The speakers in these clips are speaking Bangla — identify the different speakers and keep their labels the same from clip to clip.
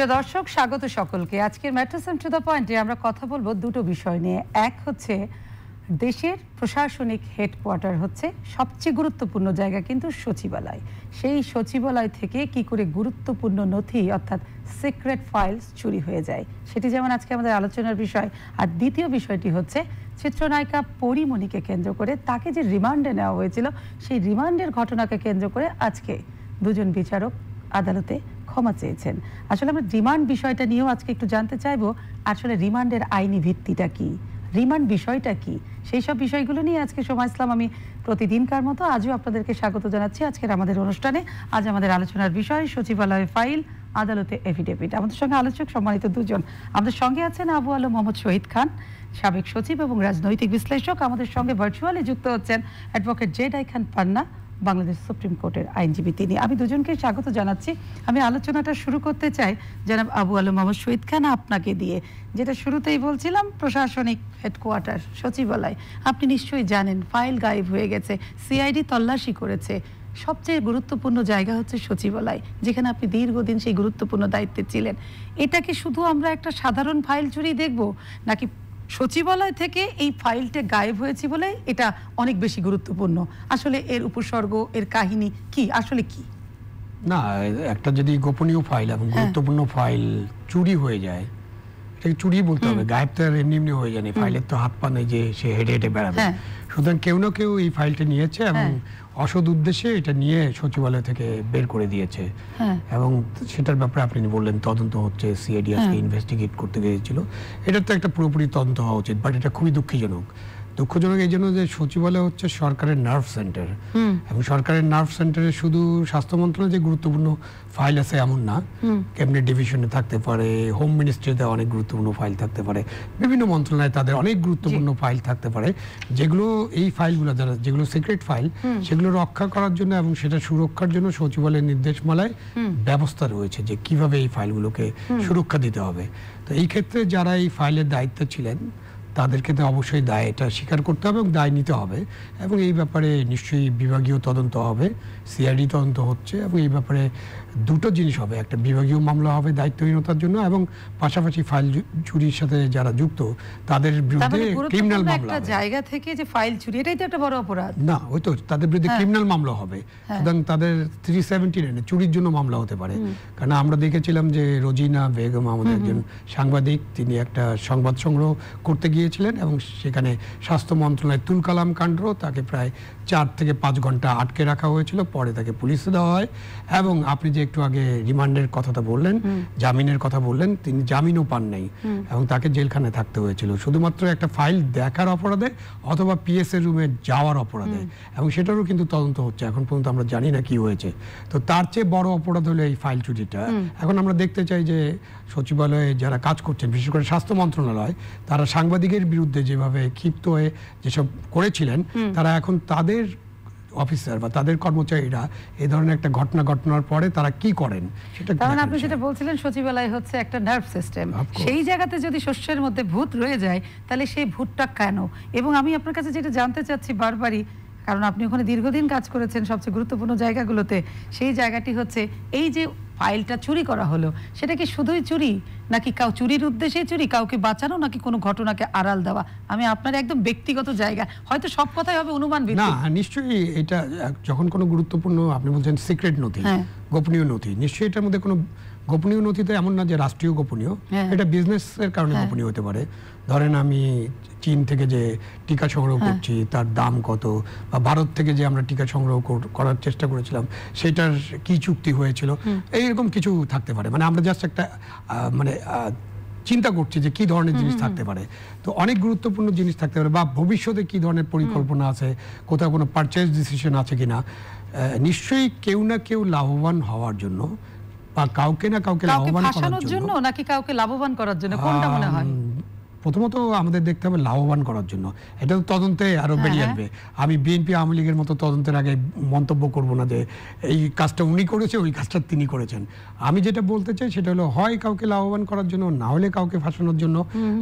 Speaker 1: প্রিয় দর্শক, স্বাগত সকলকে। আজকের ম্যাটার্স টু দ্য পয়েন্টে আমরা কথা বলবো দুটো বিষয় নিয়ে। এক হচ্ছে দেশের প্রশাসনিক হেডকোয়ার্টার হচ্ছে সবচেয়ে গুরুত্বপূর্ণ জায়গা কিন্তু সচিবালয়। সেই সচিবালয় থেকে কি করে গুরুত্বপূর্ণ নথি অর্থাৎ সিক্রেট ফাইলস চুরি হয়ে যায়, সেটি যেমন আজকে আমাদের আলোচনার বিষয়। আর দ্বিতীয় বিষয়টি হচ্ছে চিত্রনায়িকা পরিমণিকে কেন্দ্র করে তাকে যে রিমান্ডে নেওয়া হয়েছিল, সেই রিমান্ডের ঘটনাকে কেন্দ্র করে আজকে দুজন বিচারক আদালতে ক্ষমা চেয়েছেন। আসলে আমরা রিমান্ড বিষয়টা নিয়েও আজকে একটু জানতে চাইবো, আসলে রিমান্ডের আইনি ভিত্তিটা কি, রিমান্ড বিষয়টা কি, সেই সব বিষয়গুলো নিয়ে আজকে সময় ইসলাম আমি প্রতিদিনকার মতো আজও আপনাদেরকে স্বাগত জানাচ্ছি আজকের আমাদের অনুষ্ঠানে। আজ আমাদের আলোচনার বিষয় সচিবালয় ফাইল, আদালতে এফিডেভিট। আমাদের সঙ্গে আলোচক সম্মানিত দুজন। আমাদের সঙ্গে আছেন আবু আলম মোহাম্মদ শহীদ খান, সাবেক সচিব এবং রাজনৈতিক বিশ্লেষক। আমাদের সঙ্গে ভার্চুয়ালি যুক্ত হচ্ছেন অ্যাডভোকেট জেডাই খান পান্না, বাংলাদেশ সুপ্রিম কোর্টের আইনজীবী তিনি। আমি দুজনকে স্বাগত জানাচ্ছি। আমি আলোচনাটা শুরু করতে চাই জনাব আবু আলম মোহাম্মদ শহীদ খান আপনাকে দিয়ে। যেটা শুরুতেই বলছিলাম, প্রশাসনিক হেডকোয়ার্টার সচিবালয়, আপনি নিশ্চয়ই জানেন ফাইল গায়েব হয়ে গেছে, সিআইডি তল্লাশি করেছে। সবচেয়ে গুরুত্বপূর্ণ জায়গা হচ্ছে সচিবালয়, যেখানে আপনি দীর্ঘদিন সেই গুরুত্বপূর্ণ দায়িত্বে ছিলেন। এটাকে শুধু আমরা একটা সাধারণ ফাইল চুরি দেখব, নাকি সচিবালয় থেকে এই ফাইলটা গায়েব হয়েছে বলে এটা অনেক বেশি গুরুত্বপূর্ণ? আসলে এর উপসর্গ, এর কাহিনী কি, আসলে কি?
Speaker 2: না, একটা যদি গোপনীয় ফাইল এবং গুরুত্বপূর্ণ ফাইল চুরি হয়ে যায়, এটাকে চুরি বলতে হবে, গায়েব তো আর এমনি এমনি হয়ে যায়নি। ফাইলের তো হাত পা নেই যে সে হেঁটে হেঁটে বেড়াবে। সুতরাং কেউ না কেউ এই ফাইলটা নিয়েছে এবং অসৎ উদ্দেশ্যে এটা নিয়ে সচিবালয় থেকে বের করে দিয়েছে। এবং সেটার ব্যাপারে আপনি বললেন তদন্ত হচ্ছে, সিআইডি আজকে ইনভেস্টিগেট করতে গিয়েছিল। এটার তো একটা পুরোপুরি তদন্ত হওয়া উচিত, বাট এটা খুবই দুঃখজনক এই জন্য যে সচিবালয় হচ্ছে সরকারের নার্ভ সেন্টার, এবং সরকারের নার্ভ সেন্টারে শুধু স্বাস্থ্য মন্ত্রণালয়ে যে গুরুত্বপূর্ণ ফাইল আছে এমন না, ক্যাবিনেট ডিভিশনে থাকতে পারে, হোম মিনিস্ট্রিতে অনেক গুরুত্বপূর্ণ ফাইল থাকতে পারে, বিভিন্ন মন্ত্রণালয়ে তাদের অনেক গুরুত্বপূর্ণ ফাইল থাকতে পারে, যেগুলো এই ফাইলগুলো যেগুলো সিক্রেট ফাইল, সেগুলো রক্ষা করার জন্য এবং সেটা সুরক্ষার জন্য সচিবালয়ের নির্দেশমালায় ব্যবস্থা রয়েছে যে কিভাবে এই ফাইলগুলোকে সুরক্ষা দিতে হবে। তো এই ক্ষেত্রে যারা এই ফাইলের দায়িত্বে ছিলেন তাদেরকে তো অবশ্যই দায় এটা স্বীকার করতে হবে এবং দায় নিতে হবে, এবং এই ব্যাপারে নিশ্চয়ই বিভাগীয় তদন্ত হবে, সিআইডি তদন্ত হচ্ছে, এবং এই ব্যাপারে দুটো জিনিস হবে, একটা বিভাগীয় মামলা হবে দায়িত্বহীনতার জন্য, এবং পাশাপাশি ফাইল চুরির সাথে যারা যুক্ত তাদের বিরুদ্ধে ক্রিমিনাল মামলা হবে। জায়গা থেকে যে ফাইল চুরি, এটাই তো একটা বড় অপরাধ না? ওই তো তাদের বিরুদ্ধে ক্রিমিনাল মামলা হবে। সুতরাং তাদের 379 চুরির জন্য মামলা হতে পারে। কারণ আমরা দেখেছিলাম যে রোজিনা বেগম, আমাদের একজন সাংবাদিক, তিনি একটা সংবাদ সংগ্রহ করতে গিয়েছিলেন এবং সেখানে স্বাস্থ্য মন্ত্রণালয়ের তুলকালাম কাণ্ড, তাকে প্রায় 4 থেকে 5 ঘন্টা আটকে রাখা হয়েছিল, পরে তাকে পুলিশে দেওয়া হয়। এবং আপনি যে একটু আগে রিমান্ডের কথাটা বললেন, জামিনের কথা বললেন, তিনি জামিনও পান নাই এবং তাকে জেলখানায় থাকতে হয়েছিল শুধুমাত্র একটা ফাইল দেখার অপরাধে অথবা পিএসএ রুমে যাওয়ার অপরাধে, এবং সেটারও কিন্তু তদন্ত হচ্ছে। এখন পর্যন্ত আমরা জানি না কি হয়েছে। তো তার চেয়ে বড় অপরাধ হলো এই ফাইল চুরিটা। এখন আমরা দেখতে চাই যে সচিবালয়ে যারা কাজ করছেন, বিশেষ করে স্বাস্থ্য মন্ত্রণালয়, তারা সাংবাদিকের বিরুদ্ধে যেভাবে ক্ষিপ্ত হয়ে যেসব করেছিলেন, তারা এখন তাদের অফিসার বা তাদের কর্মচারীরা এই ধরনের একটা ঘটনার পরে তারা কি করেন সেটা। কারণ আপনি যেটা বলছিলেন, সচিবালয় হচ্ছে একটা নার্ভ সিস্টেম, সেই জায়গাতে যদি শস্যের মধ্যে ভূত রয়ে যায় তাহলে সেই ভূতটা কেন? এবং আমি আপনার কাছে যেটা জানতে চাচ্ছি বারবারই, কারণ আপনি ওখানে দীর্ঘদিন কাজ করেছেন সবচেয়ে গুরুত্বপূর্ণ জায়গাগুলোতে, সেই জায়গাটি হচ্ছে এই যে ফাইলটা চুরি করা হলো, সেটা কি শুধুই চুরি, নাকি কাউ চুরির উদ্দেশ্যে চুরি, কাউকে বাঁচানো, নাকি কোনো ঘটনাকে আড়াল দেওয়া? আমি আপনার একদম ব্যক্তিগত জায়গা, হয়তো সব কথাই হবে অনুমান ভিত্তিক। না, নিশ্চয়ই এটা যখন কোনো গুরুত্বপূর্ণ, আপনি বলছেন সিক্রেট নথি, গোপনীয় নথি, নিশ্চয়ই এটার মধ্যে কোনো গোপনীয় নথিতে এমন না যে রাষ্ট্রীয় গোপনীয়, এটা বিজনেসের কারণে গোপনীয় হতে পারে। ধরেন আমি চীন থেকে যে টিকা সংগ্রহ করছি তার দাম কত, বা ভারত থেকে যে আমরা টিকা সংগ্রহ করার চেষ্টা করেছিলাম সেটার কি চুক্তি হয়েছিল, এইরকম কিছু থাকতে পারে। মানে আমরা জাস্ট একটা মানে চিন্তা করছি যে কি ধরনের জিনিস থাকতে পারে। তো অনেক গুরুত্বপূর্ণ জিনিস থাকতে পারে, বা ভবিষ্যতে কি ধরনের পরিকল্পনা আছে, কোথাও কোনো পারচেজ ডিসিশন আছে কিনা। নিশ্চয়ই কেউ না কেউ লাভবান হওয়ার জন্য বা কাউকে না কাউকে লাভবান করার জন্য, নাকি কাউকে লাভবান করার জন্য, কোনটা মনে হয়? প্রথমত আমাদের দেখতে হবে লাভবান করার জন্য। এটা তো তদন্তে আরো বেরিয়ে আসবে। আমি বিএনপি আওয়ামী লীগের মতো তদন্তের আগে মন্তব্য করব না যে এই কাজটা উনি করেছে, ওই কাজটা তিনি করেছেন। আমি যেটা বলতে চাই সেটা হলো, হয় কাউকে লাভবান করার জন্য, না হলে কাউকে ফাঁসানোর জন্য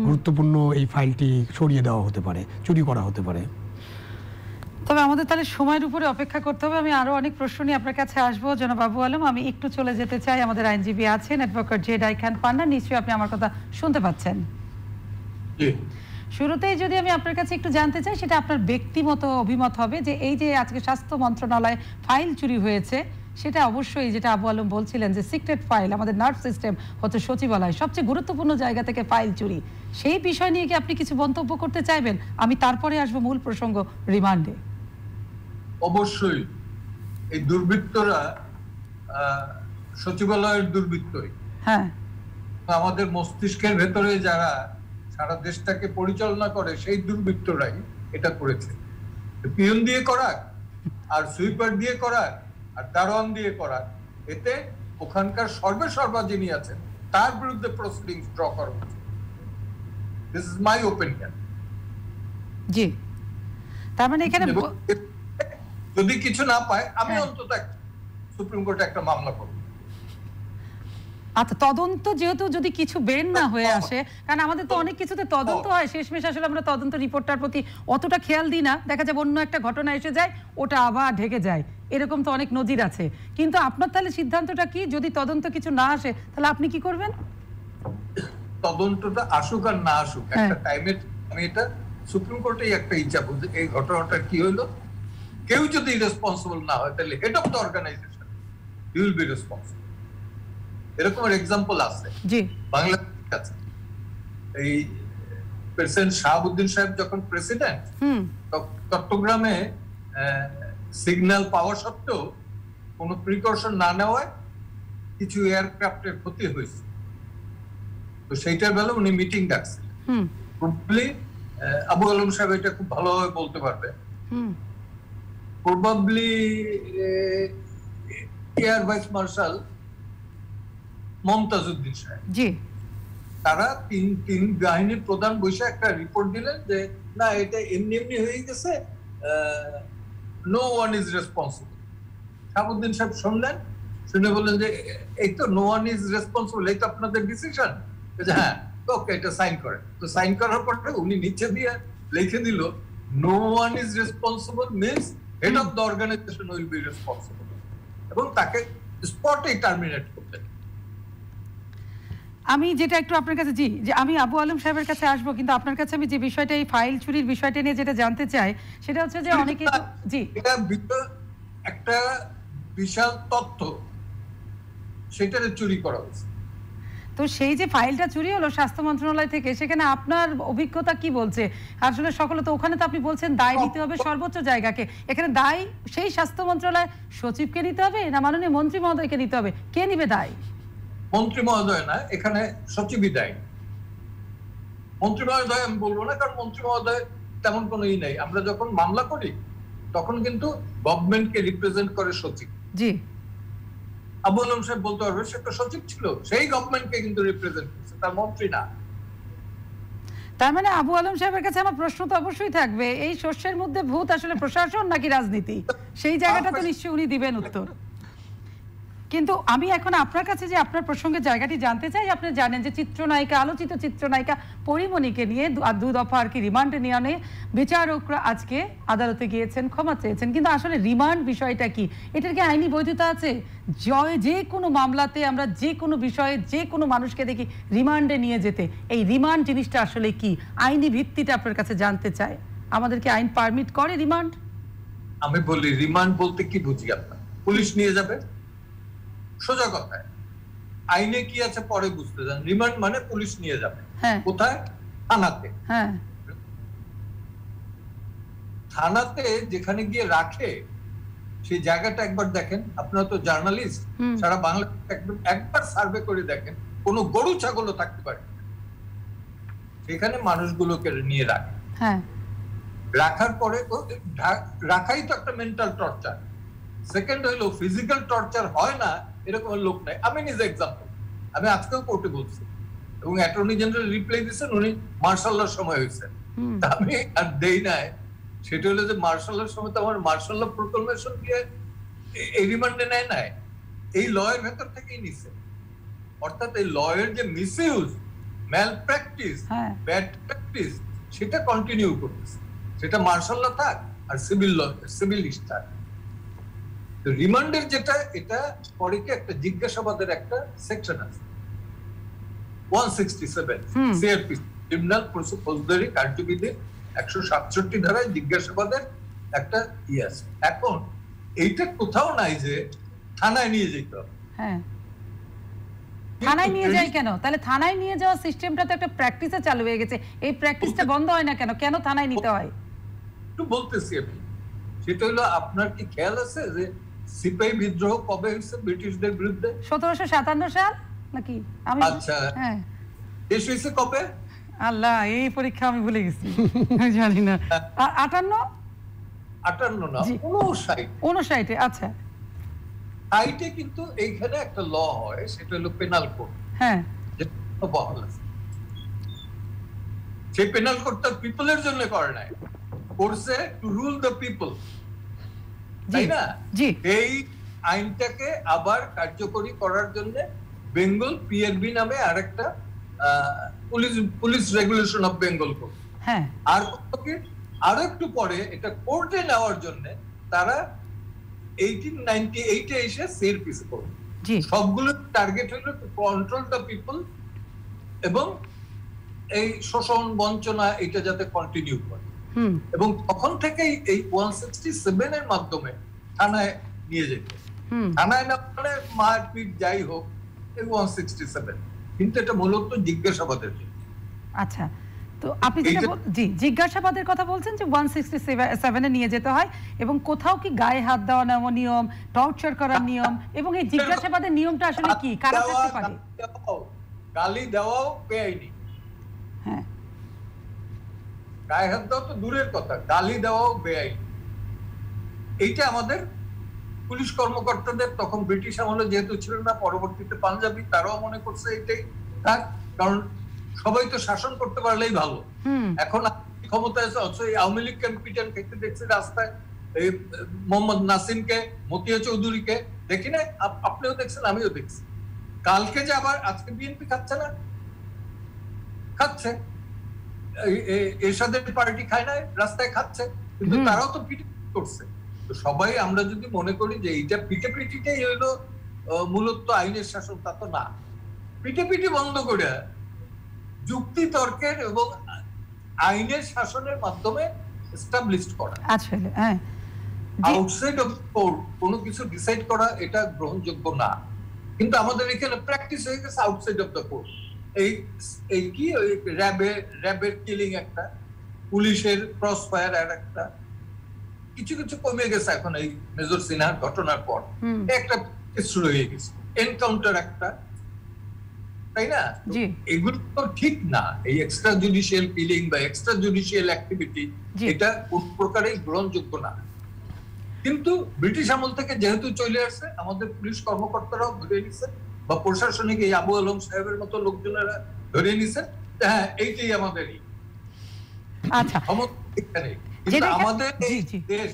Speaker 2: গুরুত্বপূর্ণ এই ফাইলটি সরিয়ে দেওয়া হতে পারে, চুরি করা হতে পারে।
Speaker 1: তবে আমাদের তাহলে সময়ের উপরে অপেক্ষা করতে হবে। আমি আরো অনেক প্রশ্ন নিয়ে আপনার কাছে আসবো জনাব আবু আলম। আমি একটু চলে যেতে চাই, আমাদের আইনজীবী আছেন অ্যাডভোকেট জেডাই খান পান্না, নিশ্চয়ই আপনি আমার কথা শুনতে পাচ্ছেন। শুরুতেই যদি আমি আপনার কাছে একটু জানতে চাই, সেটা আপনার ব্যক্তিগত অভিমত হবে যে এই যে আজকে স্বাস্থ্য মন্ত্রণালয়ে ফাইল চুরি হয়েছে, সেটা অবশ্যই যেটা আবু আলম বলছিলেন যে সিক্রেট ফাইল, আমাদের নার্ভ সিস্টেম হচ্ছে সচিবালয়, সবচেয়ে গুরুত্বপূর্ণ জায়গা থেকে ফাইল চুরি, সেই বিষয় নিয়ে কি আপনি কিছু মন্তব্য করতে চাইবেন? আমি তারপরে আসবো মূল প্রসঙ্গ রিমান্ডে।
Speaker 3: অবশ্যই এই দুর্বৃত্তরা সচিবালয়ের দুর্বৃত্তই।
Speaker 1: হ্যাঁ,
Speaker 3: আমাদের মস্তিষ্কের ভেতরে যারা সারা দেশটাকে পরিচালনা করে সেই দুর্বৃত্তরাই এটা করেছে। পিয়ন দিয়ে করাক আর সুইপার দিয়ে করাক আর দারোয়ান দিয়ে করাক, এতে ওখানকার সর্বা যিনি আছেন তার বিরুদ্ধে প্রসিডিংস ড্র করা হচ্ছে। This is my opinion.
Speaker 1: জি, তার মানে এখানে
Speaker 3: যদি কিছু না পায় আমি অন্তত সুপ্রিম কোর্টে একটা মামলা করব।
Speaker 1: আচ্ছা, তদন্ত যেহেতু যদি কিছু বের না হয়ে আসে, কারণ আমাদের তো অনেক কিছুতে তদন্ত হয়, শেষমেশ আসলে আমরা তদন্ত রিপোর্টটার প্রতি অতটা খেয়াল দিই না, দেখা যায় অন্য একটা ঘটনা এসে যায়, ওটা আবার ঢেকে যায়, এরকম তো অনেক নজির আছে। কিন্তু আপনার তাহলে সিদ্ধান্তটা কি, যদি তদন্ত কিছু না আসে তাহলে আপনি কি করবেন?
Speaker 3: তদন্তটা আসুক আর না আসুক, একটা টাইমে আমি এটা সুপ্রিম কোর্টেই একটা ইচ্ছা বলতে, এই ঘটনাটা কি হলো, কেউ যদি রেসপন্সিবল না হয় তাহলে head of the organisation he will be responsible. এরকমের এক্সাম্পল আছে বাংলাদেশের কাছে। এই প্রেসিডেন্ট শাহাবুদ্দিন সাহেব যখন প্রেসিডেন্ট, চট্টগ্রামে সিগন্যাল পাওয়া সত্ত্বেও কোনো প্রিকশন না নেওয়ায় কিছু এয়ারক্রাফটের ক্ষতি হয়েছে। তো সেইটার বেলা উনি মিটিং ডাকছেন। আবু আলম সাহেব এটা খুব ভালোভাবে বলতে পারবে। Probably air vice marshal Momtazuddin সাহেব, তারা তিন বাহিনীর প্রধান বসে একটা রিপোর্ট দিলেন যে না, এটা এমনি এমনি হয়ে গেছে, no one is responsible. Shahabuddin সাহেব শুনলেন, শুনে বললেন যে এই তো নো ওয়ান ইজ রেসপন্সিবল, এই তো আপনাদের ডিসিশন। হ্যাঁ, ওকে, এটা সাইন করেন। তো সাইন করার পরে উনি নিচে দিয়ে লিখে দিল, no one is responsible means head of the organisation will be responsible, এবং তাকে স্পটেই টার্মিনেট করলেন।
Speaker 1: আমি যেটা একটু আপনার কাছে, জি, যে আমি আবু আলম সাহেবের কাছে আসবো, কিন্তু আপনার কাছে আমি যে বিষয়টা, এই ফাইল চুরির বিষয়টা নিয়ে যেটা জানতে চাই, সেটা হচ্ছে যে অনেকে, জি,
Speaker 3: এটা একটা বিশাল তথ্য, সেটারে চুরি করা হয়েছে।
Speaker 1: তো সেই যে ফাইলটা চুরি হলো স্বাস্থ্য মন্ত্রণালয় থেকে, সেখানে আপনার অভিজ্ঞতা কি বলছে? আসলে সকলে তো, ওখানে তো আপনি বলছেন দায় নিতে হবে সর্বোচ্চ জায়গাকে, এখানে দায় সেই স্বাস্থ্য মন্ত্রণালয় সচিবকে নিতে হবে না মাননীয় মন্ত্রী মহোদয়কে নিতে হবে? কে নিবে দায়?
Speaker 3: মন্ত্রী মহোদয় না, এখানে সচিবই দায়ী। মন্ত্রী মহোদয় আমি বলবো না, কারণ মন্ত্রী মহোদয় তেমন কোনো ই নেই। আমরা যখন মামলা করি তখন কিন্তু গভর্নমেন্টকে রিপ্রেজেন্ট করে সচিব।
Speaker 1: জি,
Speaker 3: আবু আলম সাহেব বলতে পারবে, সে তো সচিব ছিল, সেই গভর্নমেন্টকে কিন্তু রিপ্রেজেন্ট করছে, তার মন্ত্রী না।
Speaker 1: তার মানে আবু আলম সাহেবের কাছে আমার প্রশ্ন তো অবশ্যই থাকবে, এই শস্যের মধ্যে ভূত আসলে প্রশাসন নাকি রাজনীতি? সেই জায়গাটা তো নিশ্চয়ই উনি দিবেন উত্তর। কিন্তু আমি এখন আপনার কাছে যে আপনার প্রসঙ্গের জায়গাটি জানতে চাই। আপনি জানেন যে চিত্রনায়িকা, আলোচিত চিত্রনায়িকা পরিমণিকে নিয়ে দু দফা আর কি রিমান্ডে নিয়ে বিচারকরা আজকে আদালতে গিয়েছেন, ক্ষমা চেয়েছেন। কিন্তু আসলে রিমান্ড বিষয়টা কি, এটার কি আইনি বৈধতা আছে? যে কোনো মামলাতে আমরা যে কোনো বিষয়ে যে কোনো মানুষকে দেখি রিমান্ডে নিয়ে যেতে, এই রিমান্ড জিনিসটা আসলে কি, আইনি ভিত্তিটা আপনার কাছে জানতে চাই। আমাদেরকে আইন পারমিট করে রিমান্ড?
Speaker 3: আমি বলি, রিমান্ড বলতে কি বুঝি আপনার? পুলিশ নিয়ে যাবে, সোজা কথায়। আইনে কি আছে পরে বুঝতে যান। রিমান্ড মানে পুলিশ নিয়ে যাবে। কোথায়? থানাতে। থানাতে যেখানে গিয়ে রাখে সেই জায়গাটা একবার দেখেন। আপনারা তো জার্নালিস্ট, সারা বাংলা একবার সার্ভে করে দেখেন, কোনো গরু ছাগলও থাকতে পারে সেখানে মানুষগুলোকে নিয়ে রাখে। রাখার পরে রাখাই তো একটা মেন্টাল টর্চার। সেকেন্ড হইলো ফিজিক্যাল টর্চার হয় না এরকম লোক নাই। আমি নিজে এক্সাম্পল, আমি আজকেও কোর্টে বলছি এবং অ্যাটর্নি জেনারেল রিপ্লাই দিচ্ছেন, উনি মার্শাল্লার সময় হয়েছে, আমি আর দেই নাই। সেটা হলো যে মার্শাল্লার সময় তো আমার মার্শাল্লা প্রোক্লামেশন দিয়ে এই রিমান্ডে নেয় নাই, এই লয়ের ভেতর থেকেই নিছে। অর্থাৎ এই লয়ের যে মিসইউজ, ম্যাল প্র্যাকটিস, ব্যাড প্র্যাকটিস, সেটা কন্টিনিউ করতেছে। সেটা মার্শাল্লা থাক আর সিভিল স্টার। রিমান্ডের যেটা, এটা পরে কি একটা জিজ্ঞাসাবাদের একটা সেকশন আছে 167 সিআরপি, ক্রিমিনাল ফৌজদারি কার্যবিধির 167 ধারায় জিজ্ঞাসাবাদের একটা আছে। এখন এইটা কোথাও নাই যে থানায় নিয়ে যেতে হবে।
Speaker 1: হ্যাঁ, থানায় নিয়ে যায় কেন? তাহলে থানায় নিয়ে যাওয়া সিস্টেমটা তো একটা প্র্যাকটিসে চালু হয়ে গেছে, এই প্র্যাকটিসটা বন্ধ হয় না কেন? কেন থানায় নিতে হয়?
Speaker 3: একটু বলতেছি আমি, সেটা হলো আপনার কি খেয়াল আছে যে সিপাহী বিদ্রোহ কবে হয়েছে ব্রিটিশদের বিরুদ্ধে?
Speaker 1: 1757 সাল নাকি? আমি
Speaker 3: আচ্ছা,
Speaker 1: হ্যাঁ,
Speaker 3: শেষ হয়েছে কবে?
Speaker 1: আল্লাহ, এই পরীক্ষা আমি ভুলে গেছি, জানি না।
Speaker 3: 58 না 59।
Speaker 1: আচ্ছা,
Speaker 3: আইটে কিন্তু এইখানে একটা ল হয়, সেটা হলো পেনাল কোড।
Speaker 1: হ্যাঁ,
Speaker 3: যেটা বহাল আছে। সেই পেনাল কোডটা পিপলের জন্য করে নাই, করছে টু রুল দ্য পিপল, তাই না?
Speaker 1: জি,
Speaker 3: এই আইনটাকে আবার কার্যকরী করার জন্য বেঙ্গল পিএনবি নামে আরেকটা police regulation of Bengal code,
Speaker 1: হ্যাঁ,
Speaker 3: আর আরো একটু পরে এটা কোর্টে নেওয়ার জন্য তারা 1898 এ এসে সিআরপিসি করবে। সবগুলো টার্গেট হলো টু কন্ট্রোল দ্য পিপল এবং এই শোষণ বঞ্চনা এটা যাতে কন্টিনিউ করে। এবং তখন থেকেই এই 167 এর মাধ্যমে থানায় নিয়ে যেত। থানায় না মানে মারপিট যাই হোক, এই 167, কিন্তু এটা মূলত জিজ্ঞাসাবাদের জন্য।
Speaker 1: আচ্ছা, তো আপনি যেটা জি জিজ্ঞাসাবাদের কথা বলছেন যে 167 এ নিয়ে যেতে হয়, এবং কোথাও কি গায়ে হাত দেওয়া নিয়ম, টর্চার করার নিয়ম, এবং এই জিজ্ঞাসাবাদের নিয়মটা আসলে কি, কারা করতে পারে?
Speaker 3: গালি দেওয়াও বেআইনি।
Speaker 1: হ্যাঁ,
Speaker 3: গায়ে হাত দেওয়া তো দূরের কথা, গালি দেওয়াও বেআইনি। এইটা আমাদের পুলিশ কর্মকর্তাদের তখন ব্রিটিশ আমলে যেহেতু ছিল না, পরবর্তীতে পাঞ্জাবি, তারাও মনে করছে এটাই থাক, কারণ সবাই তো শাসন করতে পারলেই ভালো। এখন ক্ষমতায় আছে, অথচ আওয়ামী লীগ ক্যাম্পিটান খেতে দেখছি রাস্তায়, এই মোহাম্মদ নাসিমকে, মতিয়া চৌধুরীকে দেখি না? আপনিও দেখছেন, আমিও দেখছি। কালকে যে আবার আজকে বিএনপি খাচ্ছে না, খাচ্ছে। এরশাদের পার্টি খায় না, রাস্তায় খাচ্ছে, কিন্তু তারাও তো পিটি করছে। তো সবাই আমরা যদি মনে করি যে এইটা পিটিটাই হইলো মূলত আইনের শাসন, তা তো না। পিটি বন্ধ করে যুক্তি তর্কের এবং আইনের শাসনের মাধ্যমে এস্টাবলিশড করা,
Speaker 1: আসলে হ্যাঁ,
Speaker 3: আউটসাইড অফ কোর্ট কোনো কিছু ডিসাইড করা, এটা গ্রহণযোগ্য না। কিন্তু আমাদের এখানে প্র্যাকটিস হয়ে গেছে আউটসাইড অফ দ্য কোর্ট। এই কি র্যাবের কিলিং একটা, পুলিশের ক্রস ফায়ার আর একটা, কিছু কিছু কমে গেছে এখন এই মেজর সিনহার ঘটনার পর। একটা শুরু হয়ে গেছে, এনকাউন্টার একটা, তাই না? এগুলো তো ঠিক না। এই এক্সট্রা জুডিশিয়াল কিলিং বা এক্সট্রা জুডিশিয়াল অ্যাক্টিভিটি, এটা কোন প্রকারেই গ্রহণযোগ্য না। কিন্তু ব্রিটিশ আমল থেকে যেহেতু চলে আসছে, আমাদের পুলিশ কর্মকর্তারাও ধরে নিছে, বা প্রশাসনিক এই আবু আলম সাহেবের মতো লোকজনেরা ধরে নিছে, হ্যাঁ এইটাই আমাদেরই।
Speaker 1: আচ্ছা,
Speaker 3: কিন্তু আমাদের দেশ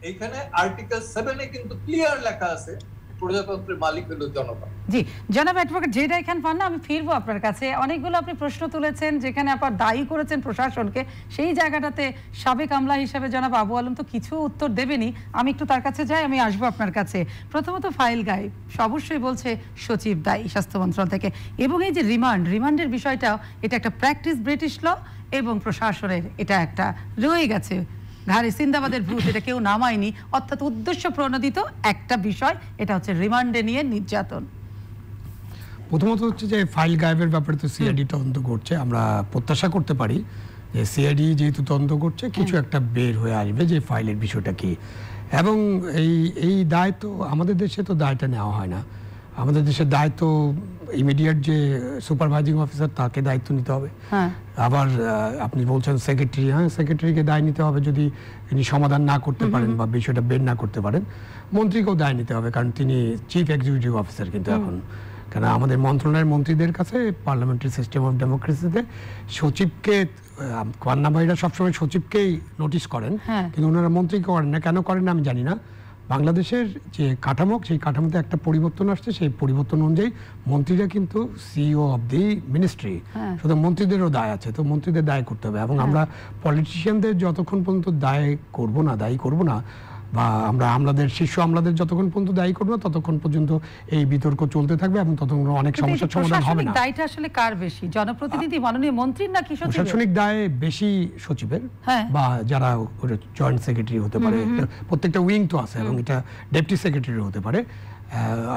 Speaker 3: এইখানে আর্টিকেল 7 এ কিন্তু ক্লিয়ার লেখা আছে প্রজাতন্ত্রের মালিক হলো জনগণ।
Speaker 1: জি, জনাব অ্যাডভোকেট জেডা খান পান্না, আমি ফিরবো আপনার কাছে। অনেকগুলো আপনি প্রশ্ন তুলেছেন যেখানে আপনার দায়ী করেছেন প্রশাসনকে, সেই জায়গাটাতে সাবেক আমলা হিসাবে জনাব আবু আলম তো কিছু উত্তর দেবেনি, আমি একটু তার কাছে যাই, আমি আসবো আপনার কাছে। প্রথমত ফাইল গায়েব অবশ্যই বলছে সচিব দায়ী স্বাস্থ্য মন্ত্রণালয় থেকে, এবং এই যে রিমান্ডের বিষয়টাও এটা একটা প্র্যাকটিস ব্রিটিশ ল, এবং প্রশাসনের এটা একটা রয়ে গেছে ঘাড়ে সিন্দাবাদের ভূত, এটা কেউ নামায়নি, অর্থাৎ উদ্দেশ্য প্রণোদিত একটা বিষয়, এটা হচ্ছে রিমান্ডে নিয়ে নির্যাতন।
Speaker 2: প্রথমত হচ্ছে যে ফাইল গায়েবের ব্যাপারে তো সিআইডি তদন্ত করছে, আমরা প্রত্যাশা করতে পারি যে সিআইডি যেহেতু তদন্ত করছে, কিছু একটা বের হয়ে আসবে যে ফাইলের বিষয়টা কি। এবং এই দায় তো আমাদের দেশে তো দায়টা নেওয়া হয় না, আমাদের দেশের দায়িত্ব ইমিডিয়েট যে সুপারভাইজিং অফিসার, তাকে দায়িত্ব নিতে হবে। আবার আপনি বলছেন সেক্রেটারি, হ্যাঁ সেক্রেটারিকে দায় নিতে হবে যদি তিনি সমাধান না করতে পারেন বা বিষয়টা বের না করতে পারেন। মন্ত্রীকেও দায় নিতে হবে, কারণ তিনি চিফ এক্সিকিউটিভ অফিসার কিন্তু এখন, কেন আমাদের মন্ত্রণালয়ের মন্ত্রীদের কাছে পার্লামেন্টারি সিস্টেম অফ ডেমোক্রেসিতে সচিবকে, পান্না ভাইরা সবসময় সচিবকেই নোটিশ করেন, কিন্তু ওনারা মন্ত্রীকে করেন না। কেন করেন না আমি জানি না, বাংলাদেশের যে কাঠামো, সেই কাঠামোতে একটা পরিবর্তন আসছে। সেই পরিবর্তন অনুযায়ী মন্ত্রীরা কিন্তু সিইও অফ দি মিনিস্ট্রি, শুধু মন্ত্রীদেরও দায় আছে, তো মন্ত্রীদের দায় করতে হবে। এবং আমরা পলিটিশিয়ানদের যতক্ষণ পর্যন্ত দায়ী করব না, বা আমরা আমলাদের শীর্ষ আমলাদের যতক্ষণ পর্যন্ত দায়ী করবো না, ততক্ষণ পর্যন্ত এই বিতর্ক চলতে থাকবে এবং ততক্ষণ অনেক সমস্যার সমাধান হবে না।
Speaker 1: দায়টা আসলে কার বেশি, জনপ্রতিনিধি মাননীয় মন্ত্রীর নাকি সচিবের?
Speaker 2: প্রশাসনিক দায় বেশি সচিবের, বা যারা জয়েন্ট সেক্রেটারি হতে পারে, প্রত্যেকটা উইং তো আছে, এবং এটা ডেপুটি সেক্রেটারি হতে পারে,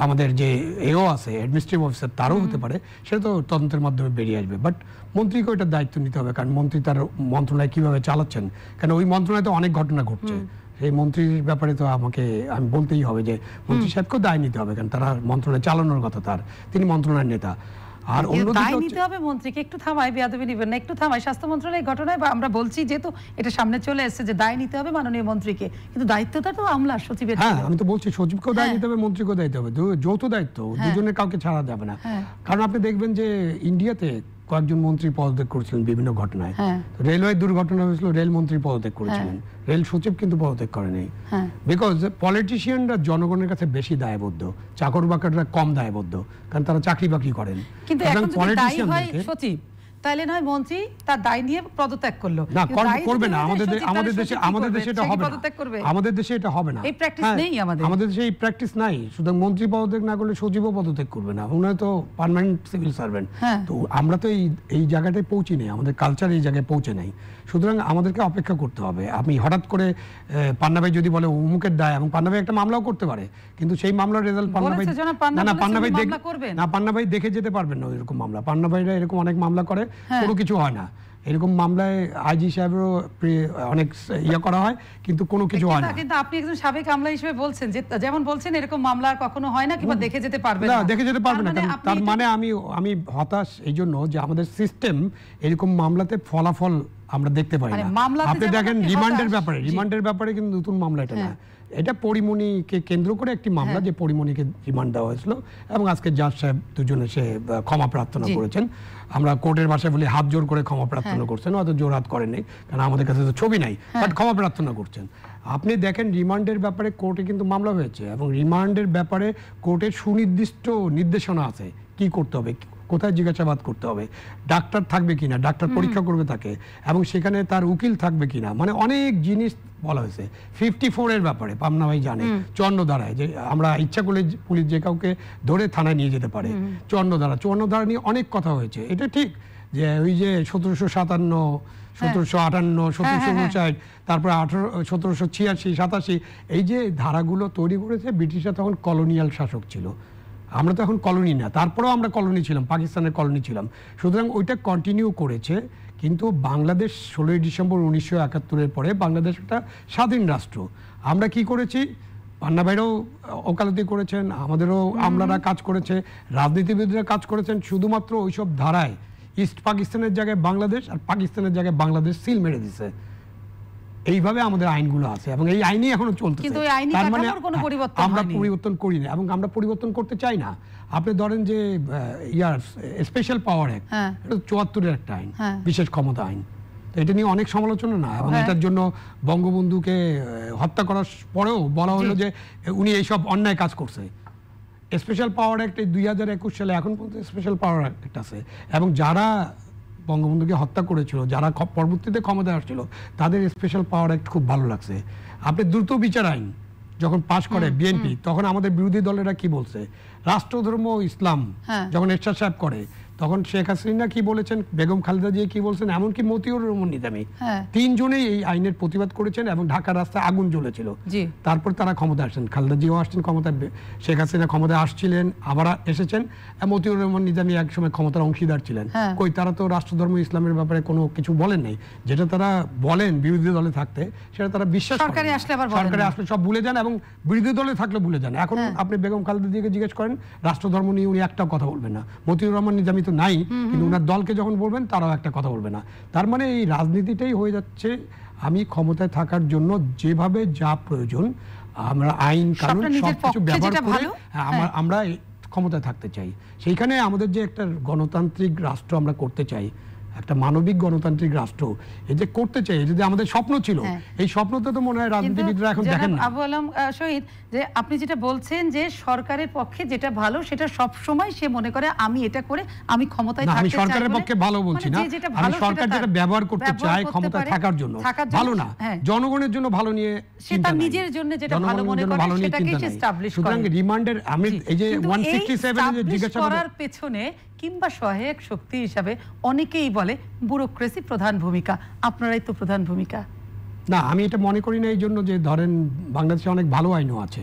Speaker 2: আমাদের যে এও আছে অ্যাডমিনিস্ট্রেটিভ অফিসার, তারও হতে পারে, সেটা তো তদন্তের মাধ্যমে বেরিয়ে আসবে। বাট মন্ত্রীকে ওইটার দায়িত্ব নিতে হবে, কারণ মন্ত্রী তার মন্ত্রণালয় কিভাবে চালাচ্ছেন, কারণ ওই মন্ত্রণালয়ে তো অনেক ঘটনা ঘটছে। সেই মন্ত্রীর ব্যাপারে তো আমি বলতেই হবে যে মন্ত্রী সাহেবকেও দায় নিতে হবে, কারণ তারা মন্ত্রণালয় চালানোর কথা, তিনি মন্ত্রণালয়ের নেতা।
Speaker 1: আর দায় নিতে হবে মন্ত্রীকে। একটু থামায়, বেয়াদবি নিবেন না, একটু থামায়। স্বাস্থ্য মন্ত্রণালয়ের ঘটনায় আমরা বলছি, যেহেতু এটা সামনে চলে এসেছে যে দায় নিতে হবে মাননীয় মন্ত্রীকে, কিন্তু দায়িত্বটা তো আমলার, সচিবের।
Speaker 2: হ্যাঁ, আমি তো বলছি সচিবকেও দায় নিতে হবে, মন্ত্রীকেও দায়িত্ব হবে, যৌথ দায়িত্ব, দুজনের কাউকে ছাড়া যাবে না। কারণ আপনি দেখবেন যে ইন্ডিয়াতে কয়েকজন মন্ত্রী পদত্যাগ করেছিলেন বিভিন্ন ঘটনায়। রেলওয়ে দুর্ঘটনা হয়েছিল, রেল মন্ত্রী পদত্যাগ করেছিলেন, রেল সচিব কিন্তু পদত্যাগ করেনি। বিকজ পলিটিশিয়ানরা জনগণের কাছে বেশি দায়বদ্ধ, চাকর বাকররা কম দায়বদ্ধ, কারণ তারা চাকরি বাকরি করেন।
Speaker 1: কিন্তু এখন যদি দায়ী হয় সচিব, তাহলে নয় মন্ত্রী তার দায় নিয়ে পদত্যাগ করলো
Speaker 2: না, করবে না। আমাদের দেশে এটা হবে না, আমাদের দেশে এটা হবে না,
Speaker 1: এই প্র্যাকটিস নেই
Speaker 2: আমাদের দেশে এই প্র্যাকটিস নাই। সুতরাং মন্ত্রী পদত্যাগ না করলে সচিবও পদত্যাগ করবে না, ওনারা তো পার্মানেন্ট সিভিল সার্ভেন্ট। তো আমরা তো এই জায়গাটায় পৌঁছি নাই, আমাদের কালচার এই জায়গায় পৌঁছে নাই। সুতরাং আমাদেরকে অপেক্ষা করতে হবে। আমি হঠাৎ করে পান্না ভাই যদি বলে অমুকের দায়, এবং পান্না ভাই একটা মামলাও করতে পারে, কিন্তু সেই মামলার রেজাল্ট পান্না ভাই দেখে যেতে পারবেন না এরকম মামলা। পান্না ভাইরা এরকম অনেক মামলা করে, কোনো কিছু হয় না। এরকম মামলায় আইজি সাহেবেরও অনেক করা হয়, কিন্তু কোনো কিছু হয় না।
Speaker 1: কিন্তু আপনি একজন সাবেক আমলা হিসেবে বলছেন যে, যেমন বলছেন এরকম মামলা আর কখনো হয় না, কিংবা দেখে যেতে পারবে না।
Speaker 2: দেখে যেতে পারবে না, তার মানে আমি হতাশ এই জন্য যে আমাদের সিস্টেম এরকম মামলাতে ফলাফল আমরা দেখতে পাই না। আপনি দেখেন রিমান্ডের ব্যাপারে কিন্তু নতুন মামলা এটা না, এটা পরিমণিকে কেন্দ্র করে একটি মামলা, যে পরিমণিকে রিমান্ড দেওয়া হয়েছিল, এবং আজকে জাজ সাহেব দুজনে সে ক্ষমা প্রার্থনা করেছেন। আমরা কোর্টের ভাষায় বলি হাত জোর করে ক্ষমা প্রার্থনা করছেন, হয়তো জোর হাত করেননি, কারণ আমাদের কাছে তো ছবি নাই, বাট ক্ষমা প্রার্থনা করছেন। আপনি দেখেন রিমান্ডের ব্যাপারে কোর্টে কিন্তু মামলা হয়েছে, এবং রিমান্ডের ব্যাপারে কোর্টের সুনির্দিষ্ট নির্দেশনা আছে কি করতে হবে, কোথায় জিজ্ঞাসাবাদ করতে হবে, ডাক্তার থাকবে কিনা, ডাক্তার পরীক্ষা করবে তাকে, এবং সেখানে তার উকিল থাকবে কিনা, মানে অনেক জিনিস বলা হয়েছে। 54 এর ব্যাপারে পাবনা ভাই জানে, চুয়ান্ন যে আমরা ইচ্ছা করলে পুলিশ যে কাউকে ধরে থানায় নিয়ে যেতে পারে, চুয়ান্ন ধারা নিয়ে অনেক কথা হয়েছে। এটা ঠিক যে ওই যে 1757, 1758, 1759, তারপরে 1786, 87, এই যে ধারাগুলো তৈরি করেছে ব্রিটিশরা, তখন কলোনিয়াল শাসক ছিল। আমরা তো এখন কলোনি না, তারপরেও আমরা কলোনি ছিলাম, পাকিস্তানের কলোনি ছিলাম। সুতরাং ওইটা কন্টিনিউ করেছে। কিন্তু বাংলাদেশ 16ই ডিসেম্বর 1971-এর পরে বাংলাদেশ একটা স্বাধীন রাষ্ট্র। আমরা কি করেছি, পান্না ভাইরাও ওকালতি করেছেন, আমাদেরও আমলারা কাজ করেছে, রাজনীতিবিদরা কাজ করেছেন, শুধুমাত্র ওইসব ধারায় ইস্ট পাকিস্তানের জায়গায় বাংলাদেশ আর পাকিস্তানের জায়গায় বাংলাদেশ সিল মেরে দিছে। এইভাবে আমাদের আইনগুলো আছে, এবং এই আইনই এখনো চলতেছে। তার মানে আমরা পরিবর্তন করি না, এবং আমরা পরিবর্তন করতে চাই না। আপনি ধরেন যে স্পেশাল পাওয়ার অ্যাক্ট, এটা 74-এর একটা আইন, বিশেষ ক্ষমতা আইন। তো এটা নিয়ে অনেক সমালোচনা না, এবং এটার জন্য বঙ্গবন্ধুকে হত্যা করার পরেও বলা হলো যে উনি এইসব অন্যায় কাজ করছে। স্পেশাল পাওয়ার অ্যাক্ট 2021 সালে এখন পর্যন্ত স্পেশাল পাওয়ার অ্যাক্ট আছে, এবং যারা বঙ্গবন্ধুকে হত্যা করেছিল, যারা পরবর্তীতে ক্ষমতায় আসছিল, তাদের স্পেশাল পাওয়ার অ্যাক্ট খুব ভালো লাগছে। আপনি দ্রুত বিচার আইন যখন পাশ করে বিএনপি, তখন আমাদের বিরোধী দলেরা কি বলছে, রাষ্ট্রধর্ম ইসলাম যখন এরশাদ সাহেব করে, তখন শেখ হাসিনা কি বলেছেন, বেগম খালেদা জিয়া কি বলছেন, এমনকি মতিউর রহমান নিজামী, তিনজনেই এই আইনের প্রতিবাদ করেছেন, এবং ঢাকার রাস্তায় আগুন জ্বলেছিল। তারপর তারা ক্ষমতা আসছেন, খালেদা জিয়াও আসছেন ক্ষমতায়, শেখ হাসিনা ক্ষমতায় আসছিলেন, আবার এসেছেন, মতিউর রহমান নিজামী একসময় ক্ষমতার অংশীদার ছিলেন। কই, তারা তো রাষ্ট্রধর্ম ইসলামের ব্যাপারে কোনো কিছু বলেন নাই। যেটা তারা বলেন বিরোধী দলে থাকতে, সেটা তারা বিশ্বাস করেন। সরকারে আসলে সব ভুলে যান, এবং বিরোধী দলে থাকলে ভুলে যান। এখন আপনি বেগম খালেদা জিয়াকে জিজ্ঞেস করেন, রাষ্ট্রধর্ম নিয়ে উনি একটাও কথা বলবেন না। মতিউর রহমান নিজামী নাই, কিন্তু ওনার দলকে যখন বলবেন তারাও একটা কথা বলবে না। তার মানে এই রাজনীতিটাই হয়ে যাচ্ছে, আমি ক্ষমতায় থাকার জন্য যেভাবে যা প্রয়োজন আমরা আইন কানুন সবকিছু ব্যবহার করে আমরা ক্ষমতায় থাকতে চাই। সেইখানে আমাদের যে একটা গণতান্ত্রিক রাষ্ট্র আমরা করতে চাই, একটা মানবিক গণতান্ত্রিক রাষ্ট্র এই যে করতে চাই, যদি আমাদের স্বপ্ন ছিল, এই স্বপ্নটা তো মনে হয় রাজনীতিবিদরা এখন দেখেন না।
Speaker 1: আবু আলম শহীদ, যে আপনি যেটা বলছেন যে সরকারের পক্ষে যেটা ভালো সেটা সব সময় সে মনে করে আমি এটা করে আমি ক্ষমতায় থাকতে চাই।
Speaker 2: আমি সরকারের পক্ষে ভালো বলছি না, আমি সরকার যেটা ব্যবহার করতে চায় ক্ষমতায় থাকার জন্য, ভালো না জনগণের জন্য ভালো নিয়ে
Speaker 1: সে তার নিজের জন্য যেটা ভালো মনে করে সেটাকে সে এস্টাবলিশ করে।
Speaker 2: সুতরাং রিমান্ডের আমি এই যে 167 এর যে জিজ্ঞাসাবাদ
Speaker 1: করার পেছনে কিংবা সহায়ক শক্তি হিসাবে অনেকেই বলে ব্যুরোক্রেসি প্রধান ভূমিকা, আপনারাই তো প্রধান ভূমিকা।
Speaker 2: না, আমি এটা মনে করি না, এই জন্য যে ধরেন বাংলাদেশে অনেক ভালো আইনও আছে,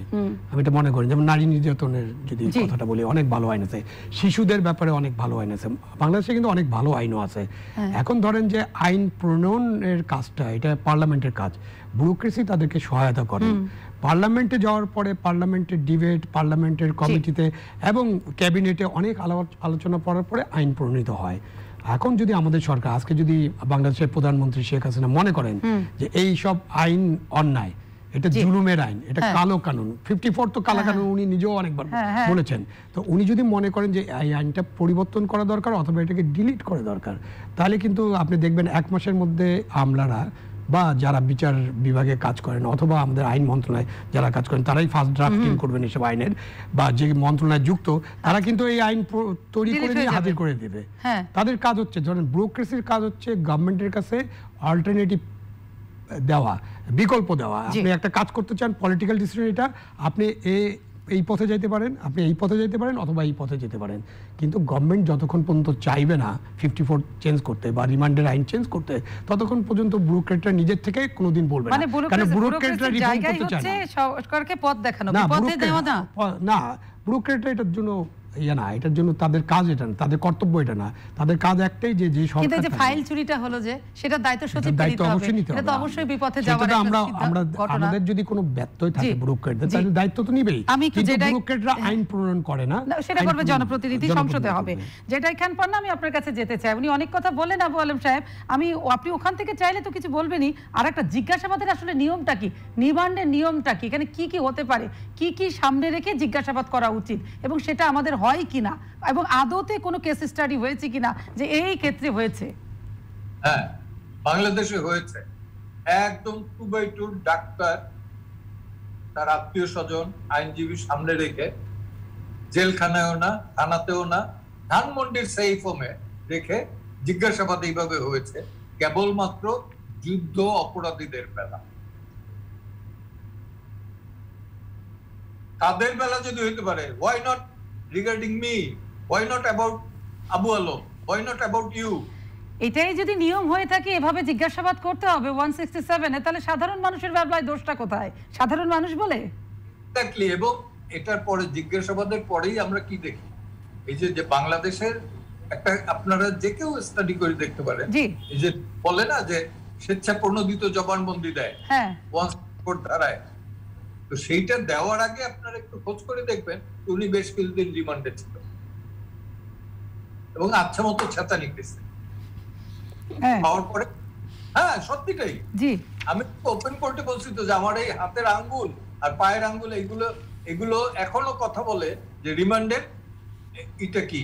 Speaker 2: আমি এটা মনে করি। যেমন নারী নির্যাতনের যদি কথাটা বলি, অনেক ভালো আইন আছে, শিশুদের ব্যাপারে অনেক ভালো আইন আছে, বাংলাদেশে কিন্তু অনেক ভালো আইনও আছে। এখন ধরেন যে আইন প্রণয়নের কাজটা এটা পার্লামেন্টের কাজ, ব্যুরোক্রেসি তাদেরকে সহায়তা করে। পার্লামেন্টে যাওয়ার পরে পার্লামেন্টের ডিবেট, পার্লামেন্টের কমিটিতে এবং ক্যাবিনেটে অনেক আলোচনা করার পরে আইন প্রণীত হয়। এখন যদি আমাদের সরকার আজকে যদি বাংলাদেশের প্রধানমন্ত্রী শেখ হাসিনা মনে করেন যে এই সব আইন অন্যায়, এটা জুলুমের আইন, এটা কালো কানুন, 54 তো কালো কানুন উনি নিজেও অনেকবার বলেছেন, তো উনি যদি মনে করেন যে এই আইনটা পরিবর্তন করা দরকার অথবা এটাকে ডিলিট করা দরকার, তাহলে কিন্তু আপনি দেখবেন 1 মাসের মধ্যে আমলারা বা যারা বিচার বিভাগে কাজ করেন অথবা আমাদের আইন মন্ত্রণালয় যারা কাজ করেন তারাই ফার্স্ট ড্রাফটিং করবেন এসব আইনের, বা যে মন্ত্রণালয় যুক্ত তারা কিন্তু এই আইন তৈরি করে নিয়ে হাজির করে দেবে। তাদের কাজ হচ্ছে, ধরেন ব্যুরোক্রেসির কাজ হচ্ছে গভর্নমেন্টের কাছে অল্টারনেটিভ দেওয়া, বিকল্প দেওয়া। আপনি একটা কাজ করতে চান, পলিটিক্যাল ডিসিশন এটা, আপনি এই পথে যেতে পারেন, আপনি এই পথে যেতে পারেন অথবা এই পথে যেতে পারেন। কিন্তু গভর্নমেন্ট যতক্ষণ পর্যন্ত চাইবে না 54 চেঞ্জ করতে বা রিমান্ডের আইন চেঞ্জ করতে, ততক্ষণ পর্যন্ত ব্যুরোক্রেটরা নিজের থেকে কোনোদিন বলবে না। কারণ ব্যুরোক্রেটরা রিফর্ম করতে চায় না,
Speaker 1: সরকারকে পথ দেখানো, পথে দেওয়া
Speaker 2: না, ব্যুরোক্রেটরা এটার জন্য না, এটার জন্য তাদের কাজ এটা না, তাদের কর্তব্য এটা না, তাদের কাজ একটাই যে সরকার।
Speaker 1: কিন্তু যে ফাইল চুরিটা হলো যে সেটা দায়িত্ব সচিবকে নিতে হবে, এটা তো অবশ্যই বিপথে যাওয়ার একটা
Speaker 2: আমরা আমাদের যদি কোনো ব্যত্যয় থাকে ব্যুরোক্রেটদের, তাহলে দায়িত্ব তো নিবেই। কিন্তু ব্যুরোক্রেটরা আইন প্রণয়ন করে না,
Speaker 1: সেটা করবে জনপ্রতিনিধি, সংসদে হবে। যেটা এখান পর না, আমি আপনার কাছে যেতে চাই, উনি অনেক কথা বলেন আবু আলম সাহেব, আপনি ওখান থেকে চাইলে তো কিছু বলবেনই। আর একটা জিজ্ঞাসাবাদের আসলে নিয়মটা কি, রিমান্ডের নিয়মটা কি, এখানে কি কি হতে পারে, কি কি সামনে রেখে জিজ্ঞাসাবাদ করা উচিত এবং সেটা আমাদের হয় কিনা, এবং আদতে কোনো কেস স্টাডি হয়েছে কিনা যে এই ক্ষেত্রে হয়েছে?
Speaker 3: হ্যাঁ, বাংলাদেশে হয়েছে। একদম 2x2 ডাক্তার, তার আত্মীয় স্বজন, আইনজীবী সামনে রেখে, জেলখানায়ও না, থানাতেও না, ধানমন্ডির সেফ হোমে রেখে জিজ্ঞাসাবাদ এইভাবে হয়েছে, কেবলমাত্র যুদ্ধ অপরাধীদের বেলা। তাদের বেলা যদি হইতে পারে, why not regarding me, why not about Abu Alam, why not about you?
Speaker 1: এটাই যদি নিয়ম হয়ে থাকে এভাবে জিজ্ঞাসাবাদ করতে হবে 167 এ, তাহলে সাধারণ মানুষের বেলায় দোষটা কোথায়? সাধারণ মানুষ বলে
Speaker 3: এক্স্যাক্টলি। এবং এটার পরে জিজ্ঞাসাবাদের পরেই আমরা কি দেখি, এই যে বাংলাদেশের একটা, আপনারা যে কেউ স্টাডি করে দেখতে পারেন, এই যে বলে না যে স্বেচ্ছা প্রণোদিত জবানবন্দি দেয় 164 ধারায়, তো সেইটা দেওয়ার আগে আপনারা একটু খোঁজ করে দেখবেন উনি বেশ কিছুদিন রিমান্ডে ছিল এবং আচ্ছা মতো ছাতা নিতেছে পাওয়ার পরে। হ্যাঁ, সত্যিটাই। আমি ওপেন কোর্টে বলছি তো যে আমার এই হাতের আঙ্গুল আর পায়ের আঙ্গুল এগুলো এখনো কথা বলে যে রিমান্ডের এটা কি।